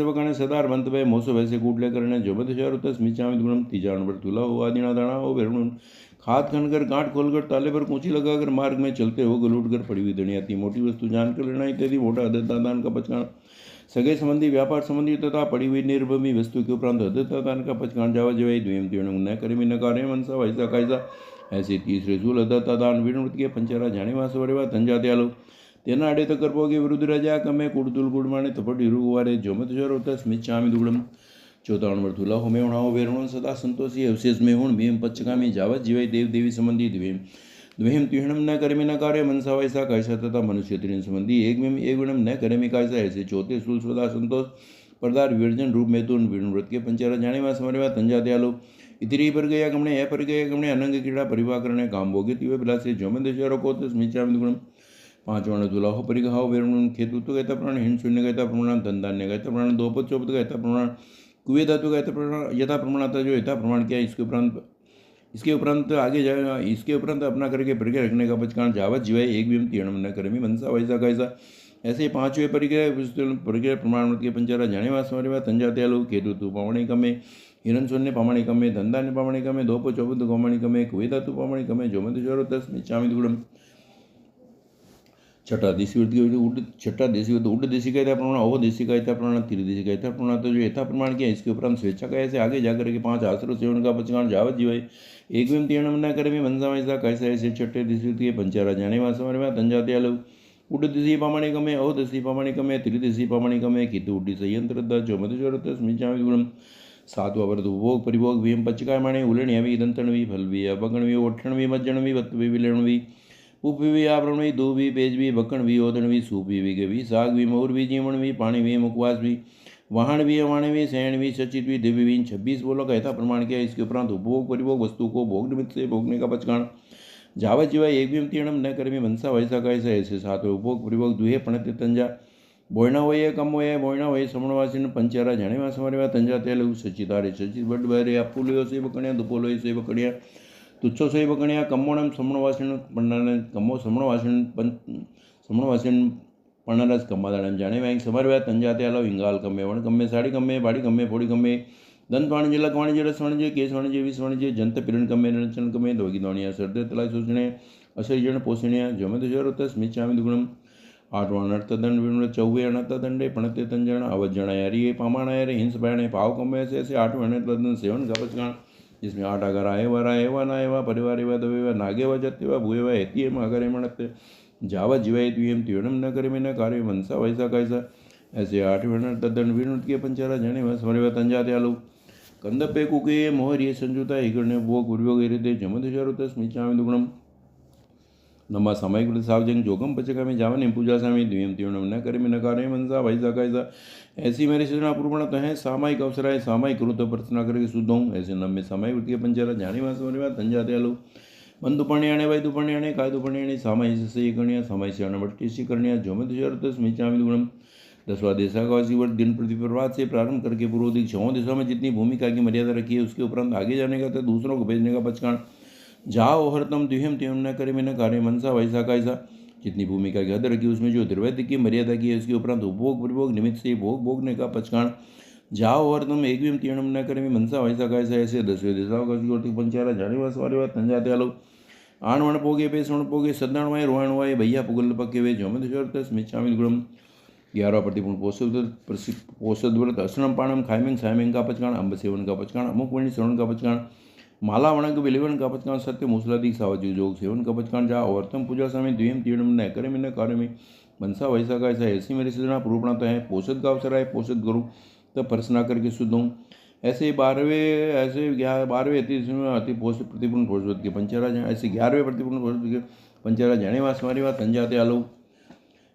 बकाने सदार बंत भय मोसो वैसे कूटले करने जो मत चारो 10 मिच्छामि दुग्धम तीजाण पर तुला हो आदिना दाना हो वेरण खाद खनकर गांठ खोलकर ताले पर कूची लगाकर मार्ग में चलते हो गलूट कर पड़ी हुई दनियाती मोटी वस्तु जानकर लेना इत्यादि मोटा अदत्ता दान का पचकान सगे संबंधी व्यापार संबंधी तथा पड़ी हुई निर्भमी वस्तु के उपरांत अदत्ता दान का पचकान जावा जवाई द्विम तीर्णम न कर्मी न कार्य मनसा वैसा कैसा ऐसे तीसरे सूल अदत्ता दान विणवृत के पंचारा जानेवा सवरेवा तंजाते आलो तेना आड़े तो करपोगे विरुद्ध राजा कमे कुड़तुल गुड़माणे तपटी रुगवारे जो मत जरो 10 मिच्छामि दुग्धम चौथा अणवर तुला हो में उणाओ वेरणो सदा संतोषी अवशेष में हुण भीम पचकामी जावत जीवाय देव देवी संबंधी द्विम तीर्णम न कर्मी न कार्य मनसा वैसा कैसा तथा मनुष्य तीन संबंधी एक गुणम न कर्मी कैसा ऐसे चौथे स्थूल सदा संतोष पदार्थ विवर्जन रूप में तुन विणवृत के पंचारा जानेवा समरेवा तंजाते आलो इतरी पर गया गमने है पर गया गमने अनंग क्रीड़ा परिवार करने काम भोगे तिवे बिलासे जो मैं देशो को 10 मिच्छामि दुग्धम पांचवाण तुला हो परिघाव वेरण खेतुत्व कहता प्रमाण हिण शून्य कहता प्रमाण धनधान्य कहता प्रमाण दोपत चौपत कहता प्रमाण कुएं धातु कहता प्रमाण यथा प्रमाणता जो यथा प्रमाण क्या इसके उपरांत आगे जाएगा इसके उपरांत अपना करके परिग्रह रखने का पचकान जावत जीवाय एक भी तीर्णम न कर्मी मनसा वैसा कैसा ऐसे पांचवें परिग्रह प्रमाण के पंचारा जानेवा समरेवा तंजाते आलो केतु पावणी कमे हिरण शून्य पावणी कमे धनधान्य पावणी कमे दोप चौपत पावणी कमे कुएं धातु पावणी कमे जो मत चारो 10 मिच्छामि दुग्धम छठा देशी उड देशी कहता प्रमाण अवो देशी कहता प्रमाण त्रिदेशी कहता प्रमाण तो जो यथा प्रमाण किया इसके उपरांत स्वेच्छा कैसे आगे जाकर के 5 आश्रय सेवन का पचकान जावत जीवाय एक भी तीर्णम न कर्मी मनसा वैसा कैसा ऐसे छठे देशी के पंचारा जानेवा समरेवा तंजाते आलो उड देशी पावणी कमे अवो देशी पावणी कमे त्रिदेशी पावणी कमे कितु उड्डी संयंत्र जो मत चारो 10 मिच्छामि दुग्धम सातवा वर्त उपभोग परिभोग वीम पचकाय माणे उलणवी दंतणवी फलवी अबगणवी ओठणवी मज्जणवी वत्वी विलेणवी उपवी आवरणवी धोवी पेजवी बकणवी ओदणवी सूपवी गवी सागवी मोरवी जीवणवी पाणीवी मुखवासवी वाहणवी अवाणवी सैणवी सचितवी दिव्यवी 26 बोलो कहता प्रमाण किया इसके उपरांत उपभोग परिभोग वस्तु को भोग निमित्त से भोगने का पचकान जावत जीवा एक भी तीर्णम न कर्मी मनसा वैसा कैसा ऐसे सातवें उपभोग परिभोग दुहे पणते तंजा बोयणा होये कम होये बोयणा होये समणवासीन पंचारा जानेवा समरेवा तंजा तेलु सचितारे सचित बड बारे अपुलियो से बकणिया दुपोलो से बकणिया तुच्छो से बकणिया कम्मोणम समणवासीन पण्णाने कम्मो समणवासीन पण्णारस कम्मादाणम जानेवा एक समरेवा तंजाते आलो इंगाल कम्मे वण कम्मे साड़ी कम्मे बाड़ी कम्मे फोड़ी कम्मे दंत वाणिज्य लक वाणिज्य रस वाणिज्य केस वाणिज्य विष वाणिज्य जंत पिरण कम्मे नरचन कम्मे दोगी दोणिया सर्दे तलाई सोचणे असरिजण पोषणिया जमत जरो 10 मिच्छामि दुग्धम आठवाण अर्थदंड विण चौवे अणतदंडे पणते तंजण अवजण यारिये पामाण यारे हिंस बाणे पाव कम्मे ऐसे 8वें अर्थदंड सेवन का पचकान जिसमें 8 अगर आए व राय व नाय व परिवार व दवे व नागे व जत्य व भूय व हेती एम अगर मणत्य जावा जीवाय द्वियम त्योनम न करे में न कार्य मनसा वैसा कैसा। ऐसे 8 वर्ण तदन विनुत के पंचारा जने व स्मरे व तंजाते आलो कंदपे कुके मोहरिय संजुता हिगणे भोग पूर्वोग हृदय जमदशारुत स्मिचामि दुगुणम नमा सामयिक सावजंग जोगम पचकामी जावन पूजा सामी द्वियम त्योणम न करे में न कार्य मनसा वैसा कैसा। ऐसी मेरी सृजना पूर्वणत है सामायिक अवसराय सामायिक करूँ तो प्रार्थना करके शुद्ध हूँ। ऐसे नम में सामायिक वृत्ति पंचारा जाने वास तंजाते आलो मन दुपण्याणे वै दुपण्याणे काय दुपण्याणे सामाय से गण्या सामाय से अणवटी करण्या जोमदशारुत स्मिचामि दुगुणम 10वां देशावासी वर्ष दिन प्रतिप्रवाद से प्रारंभ करके पूर्व दिक 6 दिशा में जितनी भूमिका की मर्यादा रखी है उसके उपरांत आगे जाने का तो दूसरों को भेजने का पचकाण जाओ हरतम द्विहम त्योम न करे में न कार्य मनसा वैसा कैसा। जितनी भूमिका की हद रखी उसमें जो द्रव्य की मर्यादा की है उसके उपरांत उपभोग प्रभोग निमित्त से भोग भोगने का पचकाण जाओ हरतम एकविम त्योणम न करे में मनसा वैसा कैसा। ऐसे 10वें देशावासी पंचारा जाने वास वाले तंजाते आलो आणवण पोगे पेसवण पोगे सदणवाय रोहणवाय भैया पुगल पके वे जोमद स्मिचामि गुणम 11वां प्रतिपूर्ण पोषद व्रत असणम पाणम खायमिंग सायमिंग का पचकाण अंब सेवन का पचकाण अमुक वणी श्रवण का पचकाण माला वणक विलिवन का पचकाण सत्य मूसलाधिक सावजी योग सेवन का पचकाण जा अवर्तम पूजा समय द्विम तीर्णम न करे में न कार्य में मनसा वैसा का ऐसा। ऐसी मेरी सृजना पूर्वपणता है पोषद का अवसर है पोषद गुरु तब परसना करके शुद्ध हूँ। ऐसे 12वें अति पोषद प्रतिपूर्ण पोषद के पंचारा ऐसे 11वें प्रतिपूर्ण पोषद के पंचारा जाने वास हमारी बात तंजाते आलो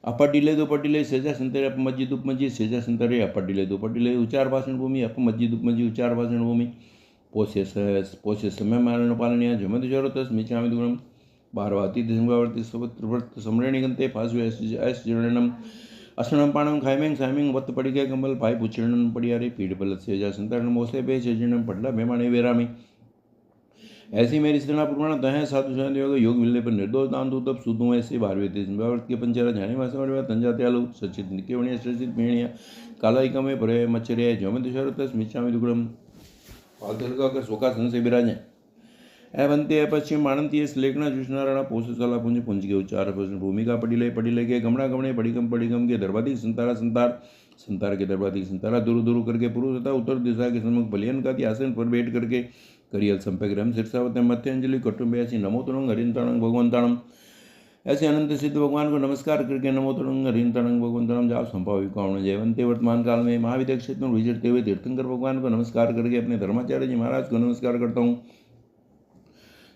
अपडिले दुपटिले सेजा संतरे अपमज्जी दुपमज्जी सेजा संतरे अपडिले दुपटिले उच्चार भाषण भूमि अपमज्जी दुपमज्जी उच्चार भाषण भूमि पोषे समय मारण पालनिया जमद जरूरत स्मिचामि दुगुणम 12वां अति दिसंगावर्ती सवत्र समरेणी गंते फासु ऐस जरणम असणम पाणम खायमेंग सायमिंग वत्त पड़िके कमल पाई पुचरणम पड़ियारे पीड़ बल सेजा संतरण मोसे पे सेजनम पडला बेमाने वेरामी। ऐसी मेरी सृजना पूर्वणता है साधु संत योग मिलने पर निर्दोष दान दो तब शुद्ध हूँ। ऐसे 12वें देशावर्त के पंचारा जाने वासा तंजाते आलो सचित निकेवणिया सचित मेणिया कालाई कमे परे मच्छरिया जोमदशारुत स्मिचामि दुगुणम पालतलका कर सोका सन से विराजे एवंते पश्चिम मानंती लेखना जुष्णारणा पोष सला पुंज पुंज के उच्चार भूमिका पड़िले के गमणा गमणे पड़िगम के दरबाधिक संतारा संतार के दरबाधिक संतारा दूर दूर करके पुरुष तथा उत्तर दिशा के सम्मुख बलियन का आसन पर बैठ करके करियल संपेग्रम शीर्षावत मध्यांजलि कटुंबयासी नमो तुरंग हरिंताणंग भगवंताणम। ऐसे अनंत सिद्ध भगवान को नमस्कार करके नमो तुरंग हरिंताणंग भगवंताणम जाप संभाविक कावण जयवंते वर्तमान काल में महाविद्या क्षेत्र में विचरते हुए तीर्थंकर भगवान को नमस्कार करके अपने धर्माचार्य जी महाराज को नमस्कार करता हूँ।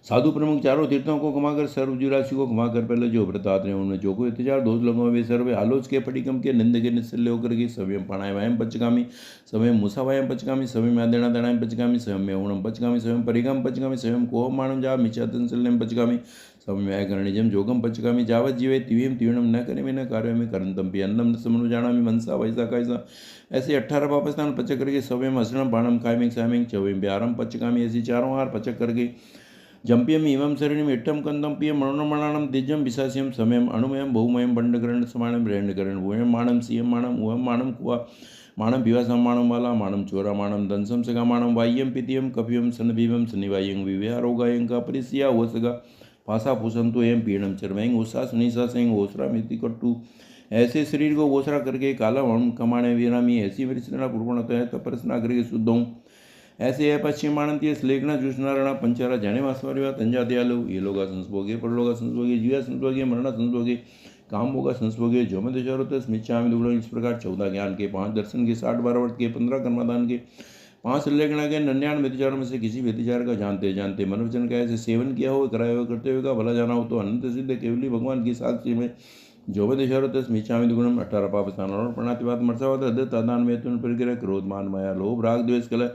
साधु प्रमुख चारों तीर्थों को घुमाकर सर्व जीवराशि को घुमाकर पहले जो व्रत आते हैं उनमें जो कोई अत्याचार दोष लगो वे सर्वे आलोच के पटिकम के निंद के निश्चल्य होकर के सवयं प्राणायाम पचकामी स्वयं मुसावायाम पचकामी स्वयं आदेणा दाणायाम पचकामी स्वयं ऊणम पचकामी स्वयं परिगम पचकामी स्वयं कोह माणम जा मिचातंसल्यम पचकामी स्वयं गणनिजम जोगम पचकामी जावत जीवे तिवीम तीर्णम न करे में न कार्य में करंतम भी अन्नम समनु जानामी मनसा वैसा कैसा। ऐसे 18 पापस्थान पचक करके स्वयं असणम पाणम खायमिंग सायमिंग चौविम ब्यारम पचकामी ऐसी चारों हार पचक करके जंपियम इवम शरणिम इट्टम कंदम्पियम मरणमाणम दिज्जम विशास्यम समयम अणुमयम बहुमयम बंडकरण समाणम रेंडकरण भूयम माणम सीयम माणम उहम माणम कुआ माणम विवासम माणम वाला माणम चोरा माणम दंसम सगा माणम वाह्यम पितियम कपियम सनभीवम सनिवायं विव्यारोगायं का परिसिया ओसगा पासा फूसंतु एम पीणम चरमयंग ओसा सुनिसा सिंह ओसरा मिति कट्टू। ऐसे शरीर को ओसरा करके काला वर्ण कमाणे वीरामी ऐसी मेरी सृजना पूर्वणता है तपस्ना करके शुद्ध हूँ। ऐसे है पश्चिम मानंती लेखना जुष्णारणा पंचारा जाने वासवारिवा तंजाते आलो ये लोग संस्भोगे परलोगा संस्भोगे जीवा संस्भोगे मरणा संस्भोगे काम होगा संस्भोगे जोमदशारुत स्मिचामि दुगुणम। इस प्रकार 14 ज्ञान के 5 दर्शन के 60 12 वर्ष के 15 कर्मादान के 5 लेखना के 99 व्यतिचारों में से किसी व्यतिचार का जानते जानते मनोवचन का ऐसे सेवन किया हो कराया हुआ करते हुए का भला जाना हो तो अनंत सिद्ध केवली भगवान की साक्षी में जोमदशारुत स्मिचामि दुगुणम। 18 पाप स्थान और प्रणातिवाद मर्सावत अद्य तादान में तुन परिग्रह क्रोध मान माया लोभ राग द्वेष कलह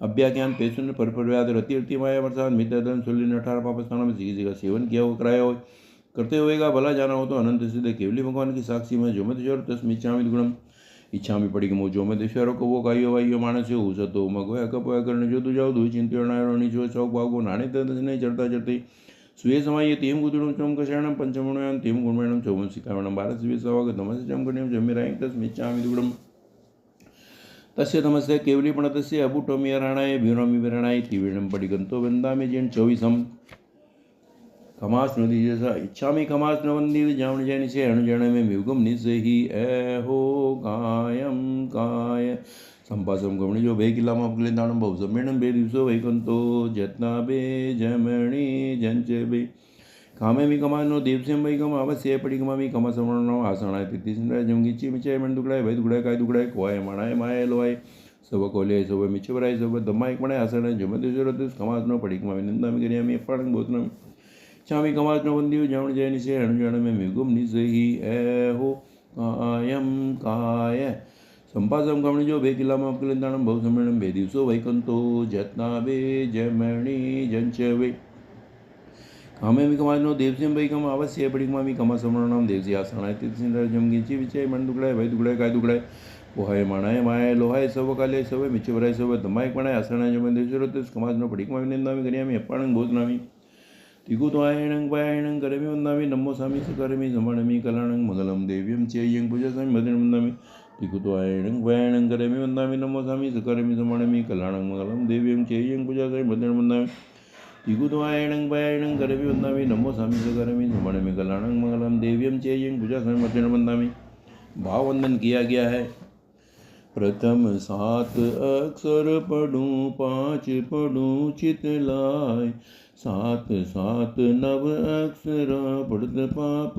अभ्याज्ञान पेशुन परव्याद रति माया वर्षा मित्रधन सुलिन 18 पापस्थानों में किसी का सेवन किया हो कराया हो करते हुए का भला जाना हो तो अनंत सिद्ध केवली भगवान की साक्षी में जोमदेश्वर तस्मिच्छामि दुगुणम। इच्छा में पड़ी मो जोमदेश्वर को वो कायो वायो मानस हो सतो मगोया कपोया कर्ण जो तु जाओ दुई चिंत्य नारायणी जो चौक भागो नाणे तने चढ़ता चढ़ते सुये समय तीम गुदुणम चम कषाणम पंचमणयान तीम गुणमणम चौवन सिकावणम भारत शिव सवाग नमस्ते चम गण्यम जमिराय तस्मिच्छामि दुगुणम। तस्य तमस्य केवली प्रणतस्य अबुटोमी राणाय भीरोमी विरणाय तिवीणम पडिगंतो वंदामि जेन 24 खमास नदी जैसा इच्छा में खमास नवंदी जावण जैन से अणुजण में युगम निज ही ऐ हो कायम काय संपासम गमणी जो भे किला अपले दाणम बहु सम्मेणम बे दिवसो वैकंतो जतना बे जमणी जंच बे कामे मी कमानो देवसेम वै कम अवश्य पड़ी कमामी कमा समरणो आसणाय तिथि सिंद्राय जंगीची मिचाय मन दुकडाय भय दुकडाय काय दुकडाय कोय मणाय माय लोय सब कोले सब मिचवराय सब दमायक मणाय आसणाय जमदेश्वर कमासनो पड़ी कमामी निंदा में गरिया मी पण बोतनम चामी कमासनो बंदियो जवण जय निसे अणजण में मिगुम निसही ए हो कायम काय संपासम गमणी जो भे किला अपले दाणम बहु सम्मेणम बे दिवसो वैकंतो जतना बे जमणी जंच वे कामे मी कमानो देवसेम वै कम अवश्य पड़ी कमामी कमा समरणम देवसी आसणाय तिथि जमगीची विचय मन दुकडाय भय दुकडाय काय दुकडाय पोहाय माणाय माय लोहाय सब काले सब मिचवराय सब दमायक मणाय आसणाय जमदेश्वर कमासनो पड़ी कमामी निंदामी गरियामी अप्पाणं बोधनामी तिकुत्वायणं पायणं करमि वन्दामि नमो सामी सकरमि समणमि कल्याणं मंगलम देव्यं चेयं पूजसामि मदन वन्दामि तिकुत्वायणं पायणं करमि वन्दामि नमो सामी सकरमि समणमि कल्याणं मंगलम देव्यं चेयं पूजसामि मदन वन्दामि तिकुत्वायणं पायणं करमि वन्दामि नमो सामी सकरमि समणमि कल्याणं मंगलम देव्यं चेयं पूजसामि मदन वन्दामि। भाव वंदन किया गया है। प्रथम 7 अक्षर पढ़ूं 5 पढ़ूं चित लाय 7 7 नव अक्षर पढ़त पाप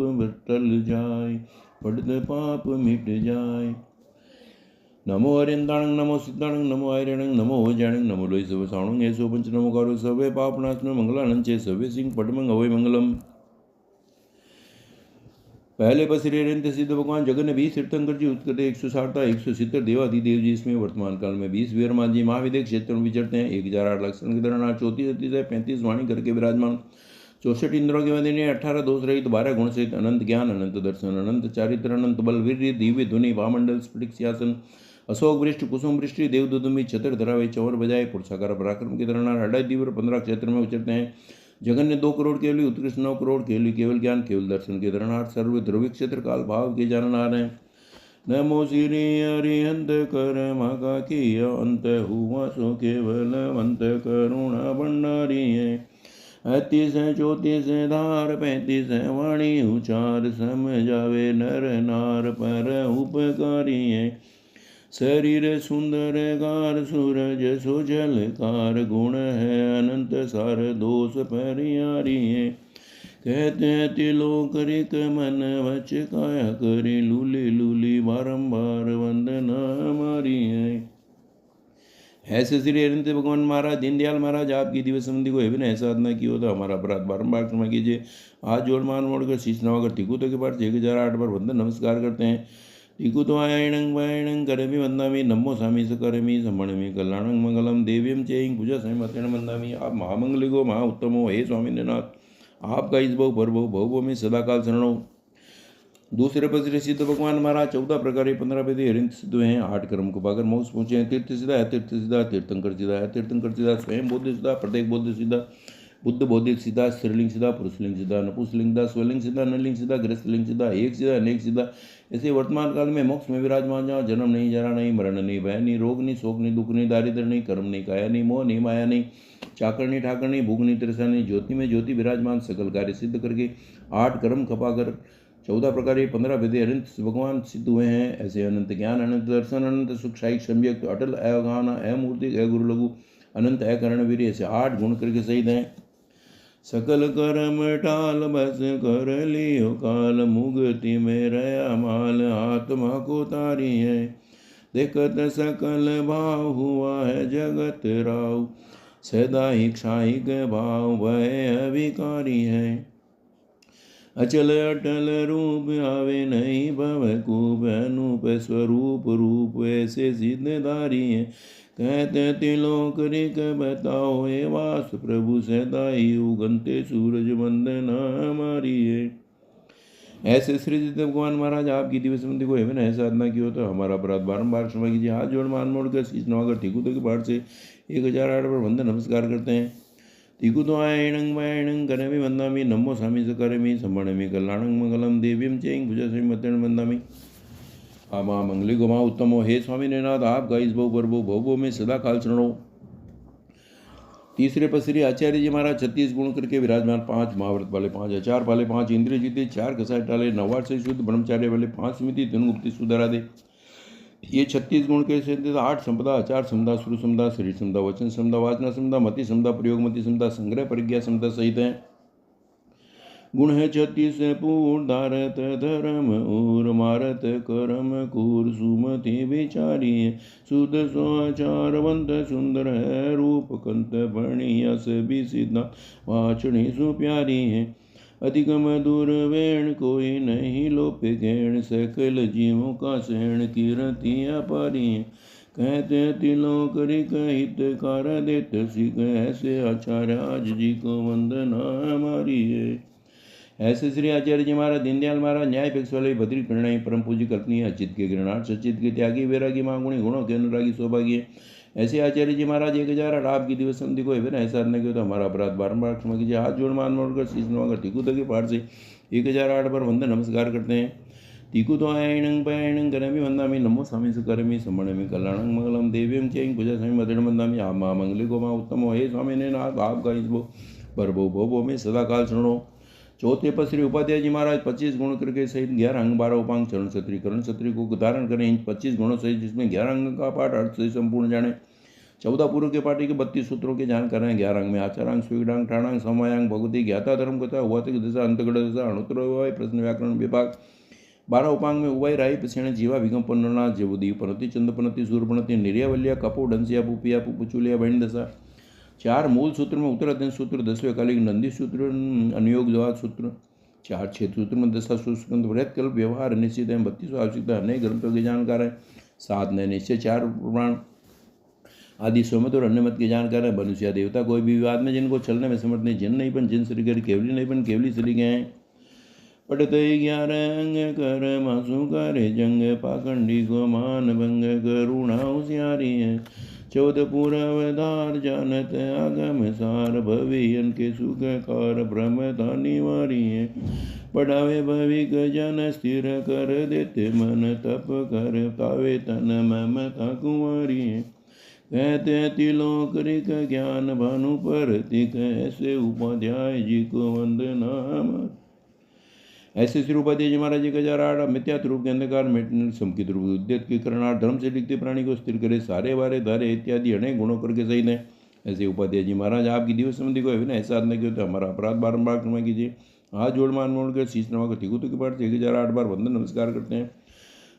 टल जाय पढ़त पाप मिट जाय। नमो हरियंताणं नमो सिद्धाणं नमो आयरणं नमो वज्राणं नमो लोई सब सावणं ऐसो पंच नमो कारो सवे पापनाशनो मंगलानं चे सवे सिंह पटमंग अवय मंगलम। पहले बसरे अनंत सिद्ध भगवान जगन ने 20 तीर्थंकर जी उत्कर्ष 160 170 देवाधिदेव जी इसमें वर्तमान काल में 20 वीरमान जी महाविदेह क्षेत्र में विचरते हैं। 1008 लक्षण के दरनार 34 35 वाणी करके विराजमान 64 इंद्रों के मध्य 18 दोष रहित 12 गुण सहित अनंत ज्ञान अनंत दर्शन अनंत चारित्र अनंत बल वीर दिव्य ध्वनि भामंडल स्फटिक सिंहासन अशोक वृष्टि कुसुम वृष्टि देवदुदुमी छतर धरावे चौर बजाय पुरुषाकार पराक्रम के दरनार 28 दिव्य 15 क्षेत्र में उचरते हैं। जगन ने 2 करोड़ केवली उत्कृष्ट 9 करोड़ केवली केवल ज्ञान केवल दर्शन के दरनार सर्व ध्रुविक क्षेत्र काल भाव के जाननार हैं। नमो श्री हरिहंत कर मगा की अंत हुआ सो केवल अंत करुणा भंडारी है 38 34 धार 35 वाणी उचार समझावे नर नार पर उपकारी है। शरीर सुंदर गार सूरज सुजलकार गुण है अनंत सार दोष परिहारी है। कहते तिलोक रिक मन वच काया करी लूली लूली बारंबार वंदना हमारी है। ऐसे श्री अनंत भगवान महाराज दीनदयाल महाराज आपकी दिव्य संबंधी को एवं ऐसा साधना की हो तो हमारा अपराध बारंबार क्षमा कीजिए। आज जोड़ मान मोड़कर शीश नवाकर टिकुतो के पास 1008 बार वंदन नमस्कार करते हैं। टिकुत्वायणं वायणं करमि वन्दामि नमो सामी सकरमि समणमि कल्याणं मंगलम देव्यं चेयं पूजा संमतेन वन्दामि। आप महामंगली को महा उत्तमो हे स्वामी नाथ आपका इस बहु पर बहु में सदाकाल शरणो। दूसरे पद सिद्ध भगवान महाराज 14 प्रकार 15 वेद हरिंत सिद्ध हैं। 8 कर्म को पाकर मोक्ष पहुंचे हैं। तीर्थ सिद्धा तीर्थ सिद्धा तीर्थंकर सिद्धा तीर्थंकर सिद्धा स्वयं बोध सिद्धा प्रत्येक बोध सिद्धा बुद्ध बौद्धिक सिद्धा स्त्रीलिंग सिद्धा पुरुषलिंग सिद्धा नपुंसलिंग सिद्धा स्वलिंग सिद्धा नलिंग सिद्धा गृहस्थलिंग सिद्धा एक सिद्धा अनेक सिद्धा। ऐसे वर्तमान काल में मोक्ष में विराजमान जहाँ जन्म नहीं जरा नहीं मरण नहीं भय नहीं रोग नहीं शोक नहीं दुख नहीं दारिद्र नहीं कर्म नहीं काया नहीं मोह नहीं माया नहीं चाकर नहीं ठाकर नहीं भूख नहीं तृषा नहीं ज्योति में ज्योति विराजमान सकल कार्य सिद्ध करके 8 कर्म खपाकर 14 प्रकार 15 विधि अनंत भगवान सिद्ध हुए हैं। ऐसे अनंत ज्ञान अनंत दर्शन अनंत सुख शाही सम्यक अटल अवगाना अमूर्ति अगुरु लघु अनंत अकर्ण वीर ऐसे 8 गुण करके सहित हैं। सकल करम टाल बस कर लियो काल मुगति में रया माल आत्मा को तारी है। देखत सकल भाव हुआ है जगत राव सदा इच्छाइक भाव भय अभिकारी है। अचल अटल रूप आवे नहीं भव कूप अनूप स्वरूप रूप ऐसे सिद्धधारी है। कहते तिलोक रिक बताओ हे वास प्रभु सदाई उगंते सूरज वंदना हमारी है। ऐसे श्री सिद्ध भगवान महाराज आपकी दिव्य संबंधी को एवं ऐसा साधना की हो तो हमारा अपराध बारंबार क्षमा कीजिए। हाथ जोड़ मान मोड़ कर शीश नवाकर टिकुतो के पाठ से 1008 पर वंदन नमस्कार करते हैं। टिकुत्वायणं वायणं करमि वन्दामि नमो सामी सकरमि सम्मणमि कल्याणं मंगलम देव्यं चेयं पूजा मतेन वन्दामि। आमा मंगली गोमा उत्तमो हे स्वामी नाथ आपका इस बहु पर बहु में सदा काल शरणो। तीसरे पर श्री आचार्य जी महाराज 36 गुण करके विराजमान 5 महाव्रत वाले 5 आचार वाले 5 इंद्रिय जीते 4 कसाय टाले 9 से शुद्ध ब्रह्मचार्य वाले 5 स्मृति धन गुप्ति सुधरा दे ये 36 गुण कैसे थे? 8 संपदा, आचार संपदा, श्रु संपदा, शरीर संपदा, वचन संपदा, वासना संपदा, मति संपदा, प्रयोगमति संपदा, संग्रह परिज्ञा संपदा सहित है। गुण है 36 पूर्ण धारत धर्म और मारत करम कूर सुमति विचारी सुध स्वाचारवंत सुंदर है रूप कंत बणिया भी सिद्धा वाचनी सुप्यारी है। अधिगम दूर वेण कोई नहीं लोप गैण सकल जीवों का सहण कीरति अपारी है। कहते तिलों करी कहित कार देत सिख ऐसे आचार्य आज जी को वंदना हमारी है। ऐसे श्री आचार्य जी महाराज दीनदयाल महाराज न्याय पेक्ष वाले भद्री प्रणय परम पूज्य कल्पनीय अचित के गिरनाथ सचित के त्यागी वैरागी महागुणी गुणों के अनुरागी सौभाग्य ऐसे आचार्य जी महाराज 1008 आपकी दिवस संधि को एवं ऐसा करने के तो हमारा अपराध बारंबार क्षमा कीजिए। हाथ जोड़ मान मोड़कर शीश नवाकर तिकु के पार से 1008 बार वंदन नमस्कार करते हैं। तिकु तो आयणं पायणं करमि वंदामि नमो स्वामी सुकरमि समणमि कल्याणं मंगलम देव्यं चैं पूजा स्वामी मदन वंदामि आ मां मंगले को मां उत्तम हे स्वामी ने नाथ आपका इसबो परबो भोबो में सदा काल सुनो। चौथे पद श्री उपाध्याय जी महाराज 25 गुण करके सहित 11 अंग 12 उपांग चरण छत्री करण छत्री को धारण करें। इन 25 गुणों सहित जिसमें 11 अंग का पाठ अर्थ से संपूर्ण जाने। 14 पूर्व के पाठी के 32 सूत्रों के जान करें। 11 अंग में आचारांग स्वीडांग ठाणांग समयांग भगवती ज्ञाता धर्म कथा हुआ तक दशा अंतगढ़ दशा अणुत्र प्रश्न व्याकरण विभाग। 12 उपांग में उवाई राई पिछण जीवा विगम पन्नना जबुदी पनति चंद्रपनति सूर्यपनति निर्यावल्या कपो डंसिया पुपिया पुपुचुलिया बहन दशा। 4 मूल सूत्र में उत्तराधीन सूत्र 10वें कालिक नंदी सूत्र अनुयोग द्वाद सूत्र। 4 छेद सूत्र में दशा सूत्र वृहत कल्प व्यवहार निश्चित है। 32 आवश्यकता अनेक ग्रंथों के जानकार है। 7 नए निश्चय 4 पुराण आदि स्वमत और अन्य मत के जानकार है। मनुष्य देवता कोई भी विवाद में जिनको चलने में समर्थ नहीं जिन नहीं बन जिन श्री कर केवली नहीं बन केवली श्री गए हैं। पढ़ते 11 अंग कर मासु करे जंग पाखंडी को मान भंग करुणा होशियारी है। 14 पूर्वधार जानत आगम सार भवियन के सुख कार भ्रमता निवारी है। पढ़ावे भविक जन स्थिर कर देते मन तप कर तावे तन ममता कुंवारी है। कहते तिलोक ऋक ज्ञान भानु पर तिक ऐसे उपाध्याय जी को वंदना। ऐसे श्री उपाध्याय जी महाराज 1008 मिथ्यात्व रूप के अंधकार में समकित रूप उद्यत के करणार धर्म से लिखते प्राणी को स्थिर करे सारे वारे धारे इत्यादि अनेक गुणों करके सही दें। ऐसे उपाध्याय जी महाराज आपकी दिवस संबंधी को अभिनय ऐसा आदमी क्यों तो हमारा अपराध बारंबार क्षमा कीजिए। हाथ जोड़ मान मोड़ कर शीश नवा कर तिकुत के पाठ से 1008 बार वंदन नमस्कार करते हैं।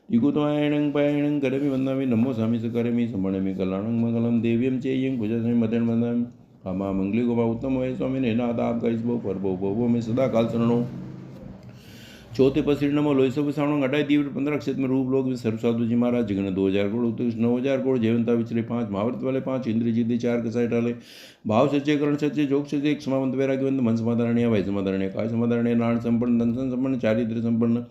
तिकुत आयणं पायणं करमि वंदामि नमो स्वामी सकरमि समणमि कल्याणं मंगलम देव्यं चैयं पूजा स्वामी मदन वंदामि हमा मंगली को उत्तम है स्वामी ने नाथ आपका इस भो परभो भोभो में सदा काल शरणो। चौथे पद श्री नमो लोई सब सावण 28 तीव्र 15 क्षेत्र में रूप लोग में सर्वसाधु जी महाराज जगन 2000 करोड़ उत्कृष्ट 9000 करोड़ जयवंता विचले 5 महाव्रत वाले 5 इंद्र जीते 4 कसाय डाले भाव सच्चे करण सच्चे जोग सच्चे एक समावंत वैराग्यवंत मन समाधारणीय वाय समाधारणीय काय समाधारणीय नारायण संपन्न दंसन संपन्न चारित्र संपन्न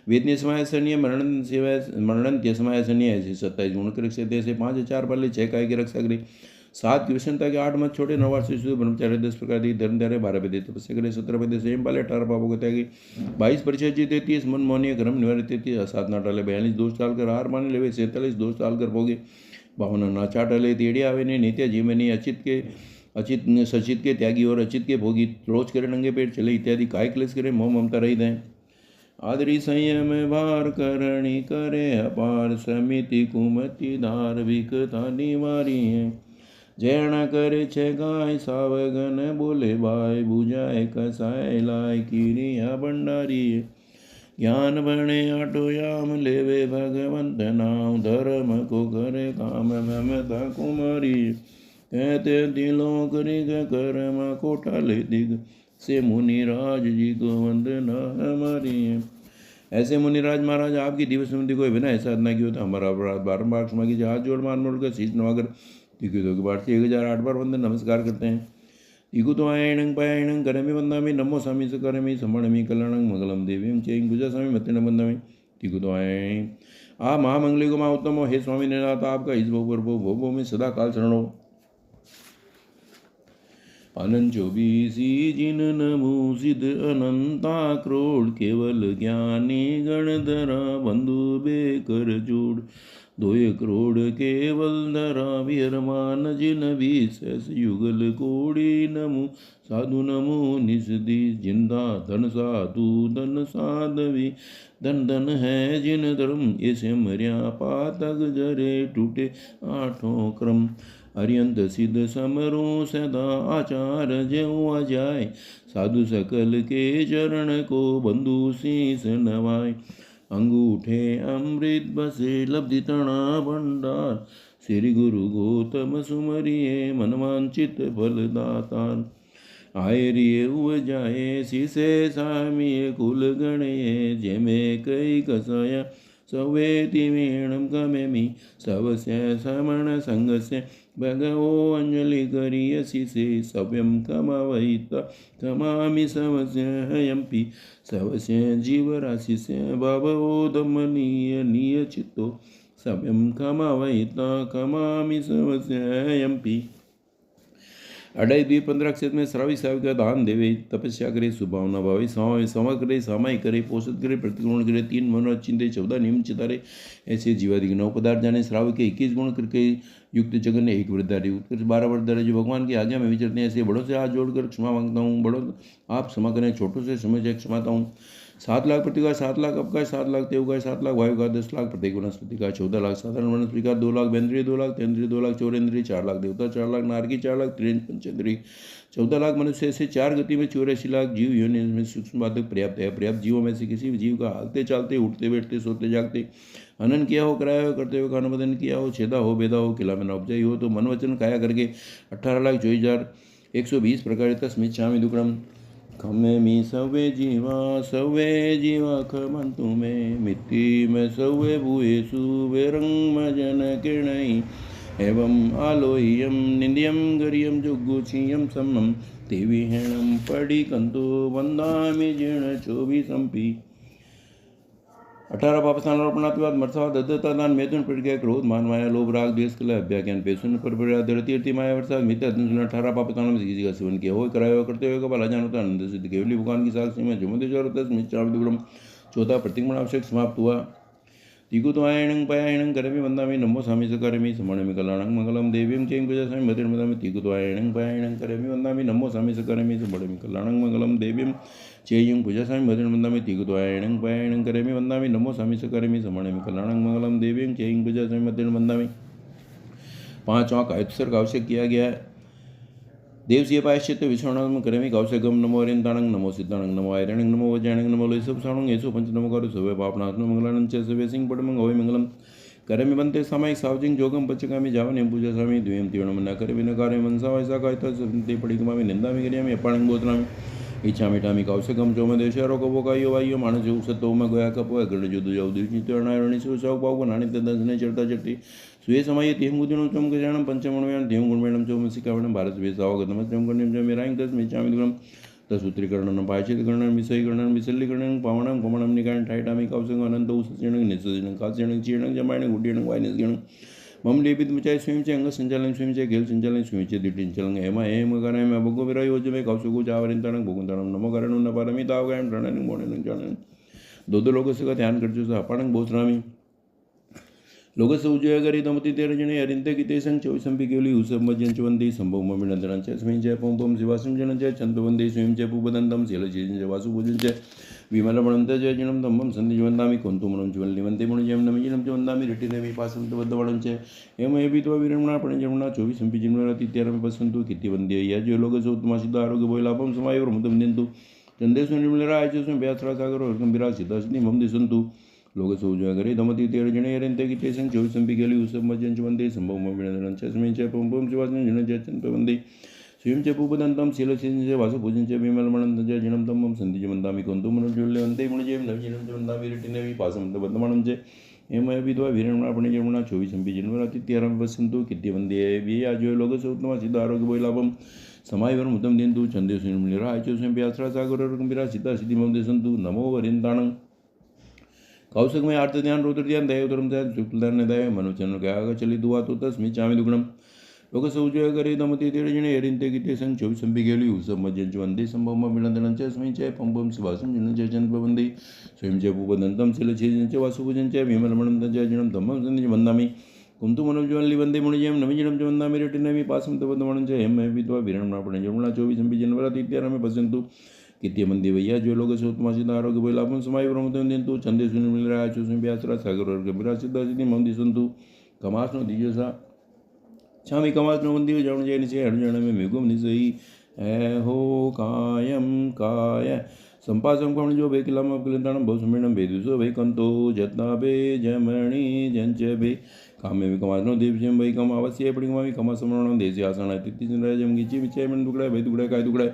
वेदनीय समायसनीय मरणंत्य समायसनीय ऐसे 27 गुण कर से 5 4 पाले 6 काय की रक्षा करी 7 की विषमता के 8 मत छोटे 9 वर्ष से ब्रह्मचार्य 10 प्रकार दी धर्म धारे 12 वेद तपस्या करे 17 वेद संयम पाले 18 पापों को त्यागी 22 परिचय जी 33 मन मौनी क्रम निवारित 33 असाधना टाले 42 दोष टाल कर हार मान लेवे 47 दोष टाल कर भोगे 52 नाचा टाले तेड़ी आवे ने नित्य जीवनी अचित सचित के त्यागी और अचित के भोगी रोज करे नंगे पेट चले इत्यादि काय क्लेश करे मोह ममता रही दें। आदरी संयम भार करणी करे अपार समिति कुमति धार्मिकता निवारी है। जैण करे छे गाय सावगन बोले बाय बुझाए कसाय लाय किरिया भंडारी ज्ञान बने आटोयाम लेवे भगवंत नाम धर्म को करे काम ममता कुमारी कहते दिलों करिग कर्म कोटाले दिग से मुनिराज जी को वंदना हमारी है। ऐसे मुनिराज महाराज आपकी दिवस समिति को विनय साधना की होता हमारा अपराध बारंबार क्षमा कीजिए। हाथ जोड़ मान मोड़ कर शीश नवाकर तिकुतों के पाठ से 1008 बार वंदन नमस्कार करते हैं। तिकुतो आयणं पायणं करमि वंदामि नमो स्वामी सकरमि समणमि कल्याणं मंगलम देवीं चैं पूजा स्वामी मतेन वंदामि तिकुतो आयण आ महामंगली को मां उत्तम हे स्वामी ने नाथ आपका इस भो में सदा काल शरणो। अनंत 24 जिन नमो सिद्ध अनंता क्रोड़ केवल ज्ञानी गणधरा बंधु बेकर जोड़ 2 करोड़ केवल धरा विहरमान जिन विशेष युगल कोड़ी नमो साधु नमो निषदि जिंदा धन साधु धन साधवी धन धन है जिन धर्म ऐसे मर्या पातक जरे टूटे 8 क्रम अरियंत सिद्ध समरो सदा आचार ज्यों आ जाए साधु सकल के चरण को बंधु शीस नवाय अंगूठे अमृत बसे लब्धि तणा भंडार श्री गुरु गौतम सुमरिये मनवांचित फलदातार आए रिये हुए जाए शीसे सामिये कुल गणये जेमे कई कसाया सवे तिवीणम कमेमि सवस्य समण संगस्य भगवो अंजलि करिय शीसे सव्यम कमावहिता कमामि सवस्य हयम्पि सवस्य जीवराशिस्य भवो दमनीय नियचितो सव्यम कमावहिता कमामि सवस्य हयम्पि 2.15 क्षेत्र में श्रावी साव का दान देवे तपस्या करे सुभावना भावे समा करे सामाई करे पोषित करे प्रतिग्रहण करे 3 मनोरथ चिंते 14 नियम चितारे ऐसे जीवादि 9 पदार्थ जाने श्राव के 21 गुण करके युक्त जगन ने 1 वृद्धारी उत्कर्ष 12 वृद्धारी जो भगवान की आज्ञा में विचरते हैं ऐसे बड़ों से हाथ जोड़कर क्षमा मांगता हूँ बड़ों आप क्षमा करें छोटों से समय क्षमाता हूँ 7 लाख प्रतिका 7 लाख अवकाश 7 लाख तेवकाश 7 लाख वायु का 10 लाख प्रत्येक वनस्पति का 14 लाख साधारण वनस्पति का 2 लाख बेंद्रिय 2 लाख तेंद्रिय 2 लाख चौरेंद्रिय 4 लाख देवता 4 लाख नारकी 4 लाख त्रिंज पंचेंद्रिय 14 लाख मनुष्य से 4 गति में 84 लाख जीव योनि में सूक्ष्म बाधक पर्याप्त है पर्याप्त जीवों में से किसी भी जीव का हालते चालते उठते बैठते सोते जागते हनन किया हो कराया हो करते हुए खान बदन किया हो छेदा हो बेदा हो किला में न उपजाई हो तो मन वचन काया करके 18,24,120 प्रकार तस्मित छामी दुक्रम खमे मी सवे जीवा खमंतु में मिट्टी में सवे भूएसु वेरंग मजन किरणई एवं आलोह्यम निंद्यम गरियम जुगुचियम समम देवी हेणम पड़ी कंतो वंदामि जीर्ण 24 18 पापस्थान अर्पणात्वाद मर्सावा दत्तता दान मैथुन प्रज्ञा क्रोध मान माया लोभ राग द्वेष कलह अभ्याज्ञान पेशुन पर तीर्थी माया वर्षा मित्र 18 पापस्थानों में किसी का सेवन किया हो कराया करते हुए कपाल जान होता आनंद सिद्ध केवली भगवान की साक्षी में जुमदेश्वर 10 मिश्राम 14 प्रतिक्रमण आवश्यक समाप्त हुआ तीकुत्वायणं पयायणं करमि वन्दामि नमो स्वामी सकरमि समणमि कल्याणं मंगलम देवीं चैं पूजा स्वामी मतिर् वदामि तीकुत्वायणं पयायणं करमि वन्दामि नमो स्वामी सकरमि समणमि कल्याणं मंगलम देवीं चैं पूजा स्वामी मतिर् वदामि तीकुत्वायणं पयायणं करमि वन्दामि नमो स्वामी सकरमि समणमि कल्याणं मंगलम देवीं चैं पूजा स्वामी मतिर् वदामि 5 वां का उत्सर्ग आवश्यक किया गया है देवसीय पायश्चित विश्वनाम करमि कौशगम नमो अरियंताणं नमो सिद्धाणं नमो आयरणं नमो वज्राणं नमो लोयसुभ साणं येसु पंच नमो करो सवे पापनाशनो मंगलानं च सवे सिंह पडमं होय मंगलम करमि बंते सामायिक सावजिंग जोगम पचकामि जावने पूजा स्वामी द्वयम तिवणम न करमि न कार्य मनसा वैसा कायता सन्ते पडिकमामि निंदामि गरियामि अपाणं गोत्रामि इच्छा मिठामि कौशगम चोमदेशरो को कायो वायो मानस उसतो म गया कपो गण जुदु जाउ दिवचि तणायरणी सुसाव पाव नानि तदसने चरता चरती स्वे समय तिहं गुदिनं चम गजानं पंचमणव्यान तिहं गुणमेणं चोमसिकावणं भारत वेसावगतम चम गण्यं च मिरायं तस् मिचामि दुरं तसूत्रीकरणं पायचितकरणं विषयीकरणं विसल्लीकरणं पावणं पमणं निकायं ठायटामि कौशगम अनंत उसचीणं निसजनं काचीणं चीणं जमायणं गुड्यणं वायनसगणं मम लेपित मुचाय स्वयं चे अंग संचालन स्वयं चे घेल संचालन स्वयं चे दिटिन चलन हेमा हेम गणय में भगो विरा योजमे कौशगु जावरिंतणं भोगुंतणं नमो करणं न पारमि तावगायं प्रणनं मोणनं जाननं दो लोगों का ध्यान कर जो अपाणं बोसरामि लोगस उजय गरी दमति तेरजने अरिंते किते संग 24 केवली उसम मजन चवंदी संभव ममिनंदरं च स्वयं च पम शिवासं जन च चंदवंदे स्वयं च पुबदंतम शीलचेजन च वासु पूजन च विमलमणंत च जनम तम्मं संधि वंदामि कुंतुमणं च वल्लिवंते मणुजयं नमिजनं च वंदामि रिटिनेमि पासंत वद्दवणं च एम एबित्वा विरमणा पण जमणा 24 जन्मराति 13 पसंतु किति वंदे या जो लोगस उत्तम सिद्ध आरोग्य बोय लाभम समायर मुदम दिंतु चंदेश निर्मलरा आयचुं व्यासरा सागर और गंभीरा सिद्ध सिद्धि मम दिसंतु लोग सोजागरे दमति तेरजने अरिंते किते संग 24 केवली उसम मजन च वंदे संभव ममिनंदरं च स्वयं च पम शिवासं जन च चंदवंदे स्वयं च पुबदंतं शीलचेजन च वासु पूजन च विमलमणं च जनम तम्मं संधि वंदामि कुंतुमणं च वल्लिवंते मणुजयं नमिजनं च वंदामि रिटिनेमि पासंत वद्दमणं च एम विधवा वीरणा पण जमुना 24 जन्मराति 13 पसंतु किति वंदे वी आजो लोग उत्तम सिद्ध आरोग्य बोय लाभम समायवर मुदम दिंतु चंदे निर्मलरा आयचो स्वयं व्यासरा सागर और गंभीरा सिद्धा सिद्धि मम दिसंतु नमो वरिंताणं कौशक में आर्त ध्यान रुद्र ध्यान दया धर्म ध्यान शुक्ल ध्यान दया मनुचन क्या चली दुआ तो तस्मी चामी दुगुणम लोकसौजय करे दमते तेरजने हरिंते गीते संग 24 संबिगेली उसम मज्जन वंदे संभव मिलंदनं च स्मै च पंपम सुभासं जन च जन वंदे स्वयं च भूपदन्तं शिलछेदं च वासुभुजं च विमलमणं च जनं धम्मं संदि वन्दामि कुंतु मनोज्वलि वंदे मुनिजयं नमिजनं च वन्दामि रेटिनमि पासं तवदमणं च हेम विद्वा विरणनापणं जमुना 24 संबिजनवराति इत्यारमे पश्यन्तु कित्य मंदी भैया जो लोग सोतमासित आरोग्य भैलापन समाय ब्रह्मदेव चंदे सुनि मिल रहा चुस्म व्यासरा सागर और गंभीरा सिद्धा सिद्धि मंदी संतु कमासनो दिजसा छामी कमासनो मंदी जान जय निसे हरण में मेघुम निसई है हो कायम काय संपासम कौन जो बेकिलाम अपकिलंतानम बहुसमीणम भेदुसो वैकंतो जत्ना बे जमणि जंच बे कामे विकमासनो देवश्यम वैकम अवश्य पडिगमामि कमासमरणं देसी आसना तित्ति जम गिची विचय मन दुगड़ा भे दुगड़ा काय दुगड़ा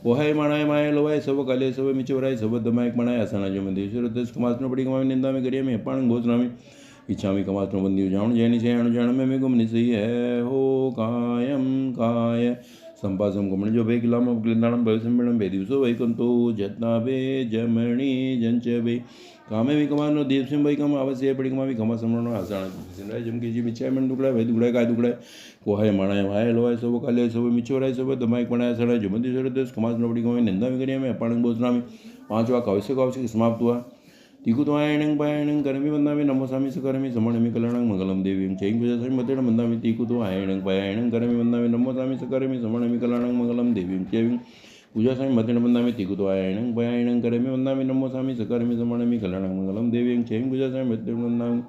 ओहाय माणाय माय लोवाय सब काले सब मिचवराय सब दमायक मणाय आसना जो मंदेश्वर दस कमासनो पडिगमामि निंदा में करिया में पाण भोजनामि इच्छामि कमासनो बंदी जान जैनि से अणु जान में गुम निसई है हो कायम काय संपासम गुमण जो बे किलाम अपकिलंतानम बहुसमीणम भेदिवसो वैकंतो जत्ना बे जमणि जंच बे कामे विकमानो देवसिंह वैकम अवश्य पडिगमामि कमासमरणं आसना सिंराय जम गिची विचय मन दुगड़ा भे दुगड़ा काय दुगड़ा कोहाय माणाय माय लोवाय सब काले सब मिचवराय सब दमायक मणाय आसना जो मंदेश्वर दस कमासनो पडिगमामि निंदा में करिया में अपाणं भोजनामि पांचवा कवश्यक समाप्त हुआ तिकुत्वायणं पायणं करमि वन्दामि नमोसामि सकरमि समणमि कल्याणं मंगलम देवीं चैं पूजासामि मतेण वन्दामि तिकुत्वायणं पायणं करमि वन्दामि नमोसामि सकरमि समणमि कल्याणं मंगलम देवीं चैं पूजासामि मतेण वन्दामि तिकुत्वायणं पायणं करमि वन्दामि नमोसामि सकरमि समणमि कल्याणं मंगलम देवीं चैं पूजासामि मतेण वन्दामि।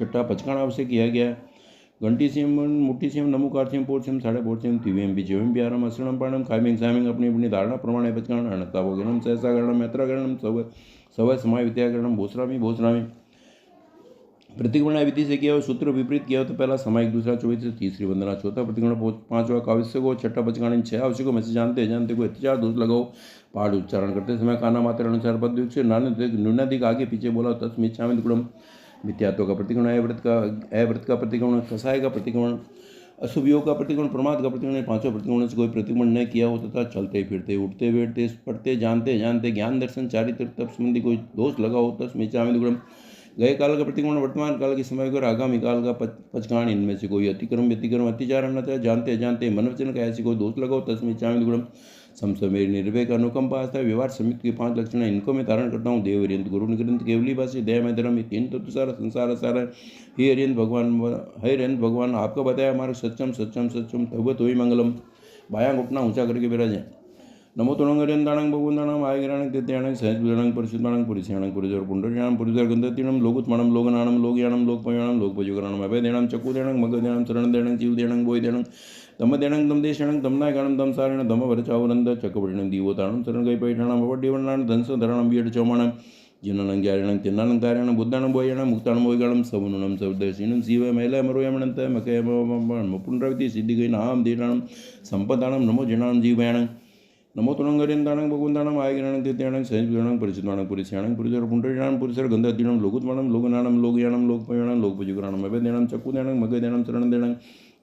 छठा पचकाण अवश्य किया गया। घंटी सिंह मुट्ठी सिंह नमुकार सिंह पोर सिंह साढ़े पोर सिंह तिवेम बिजेवम बिहारम असरणम पाणम खामिंग सामिंग अपनी अपनी धारणा प्रमाणे पचकाण अणतावोगणम सहसा गणम यात्रा गणम सवय समय विद्याकरणम भोसरामी भोसरामी प्रतिगमन विधि से किया हो सूत्र विपरीत किया हो तो पहला समायिक दूसरा 24 से तीसरी वंदना चौथा प्रतिगमन पांचवा काव्य को छठा पचकाण 6 आवश्यकों में से जानते जानते को अत्याचार दोष लगाओ पाठ उच्चारण करते समय काना मात्र अनुसार पदयुक्त से न्यूनाधिक आगे पीछे बोला तस्मिच्छामि दुक्कड़म मिथ्यात्व का प्रतिगमन अव्रत का प्रतिगमन कसाय का प्रतिगमन अशुभ योग का प्रतिगमन प्रमाद का प्रतिगमन पांचों प्रतिगमन से कोई प्रतिगमन न किया हो तथा चलते फिरते उठते बैठते पढ़ते जानते जानते ज्ञान दर्शन चारित्र तप संबंधी कोई दोष लगा हो तस्मिच्छामि दुक्कड़म गए काल का प्रतिगमन वर्तमान काल के समय को और आगामी काल का पचकाण इनमें से कोई अतिक्रम व्यतिक्रम अतिचार न जानते जानते मनवचन का ऐसे कोई दोष लगाओ तस्मिच्छामि दुक्कड़म समसमेर निर्वेक अनुकंपा आस्था व्यवहार समित के 5 लक्षण इनको मैं धारण करता हूँ देव हरियंत गुरु निग्रंथ केवली भाषी दया में धर्म तीन तत्व सारा संसार सारा हे हरियंत भगवान आपका बताया हमारा सच्चम सच्चम सच्चम तवत हुई मंगलम बायां घुटना ऊंचा करके विराजें नमो तुणंग हरियंताणं भगवंताणं आयगिराणं तेत्याणं सहस्रदाणं परिशुद्धाणं पुरुषाणं पुरुषर पुंडरीयाणं पुरुषर गंधतीणं लोकुत्मणं लोकनाणं लोकयाणं लोकपयाणं लोकपजुगराणं अभयदेणं चकुदेणं मगदेणं शरणदेणं जीवदेणं बोयदेणं दमदेणं दमदेशणं दमनायकाणं दमसारिणं दमवरचावरंद चकवडिणं दीवोताणं शरणगैपैठाणं भवड्यवर्णाणं धनसधरणं बियडचौमाणं जिनानं ग्यारणं तिन्नानं तारणं बुद्धाणं बोयणं मुक्ताणं बोयगाणं सवनुनं सवदर्शिनं शिव मैलमरोयमणंत मकयम पुनरावृत्ति सिद्धिगै नाम दीर्णाणं संपदाणं नमो जिनाणं जीवयाणं नमो तुणंग हरियंताणं भगवंताणं आयगिराणं तेत्याणं सहस्रदाणं परिशुद्धाणं पुरुषाणं पुरुषर पुंडरीयाणं पुरुषर गंधतीणं लोकुत्मणं लोकनाणं लोकयाणं लोकपयाणं लोकपजुगराणं अभयदेणं चकुदेणं मगदेणं शरणदेणं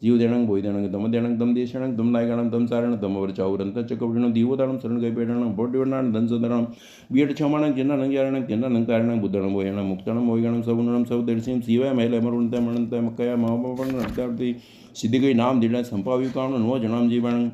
जीवदेणं बोयदेणं दमदेणं दमदेशणं दमनायकाणं दमसारणं दमवरचावरंत चकवडिणं दीवोताणं शरणगैपैठाणं भवड्यवर्णाणं धनसधरणं बियडचौमाणं जिन्नानं ग्यारणं तिन्नानं तारणं बुद्धाणं बोयणं मुक्ताणं बोयगाणं सवनुनं सवदर्शिनं शिवाय मैलमरुणत मणंत मकया महापणं सिद्धिगै नाम दीर्णं संपाविकाणं नो जनाम जीवाणं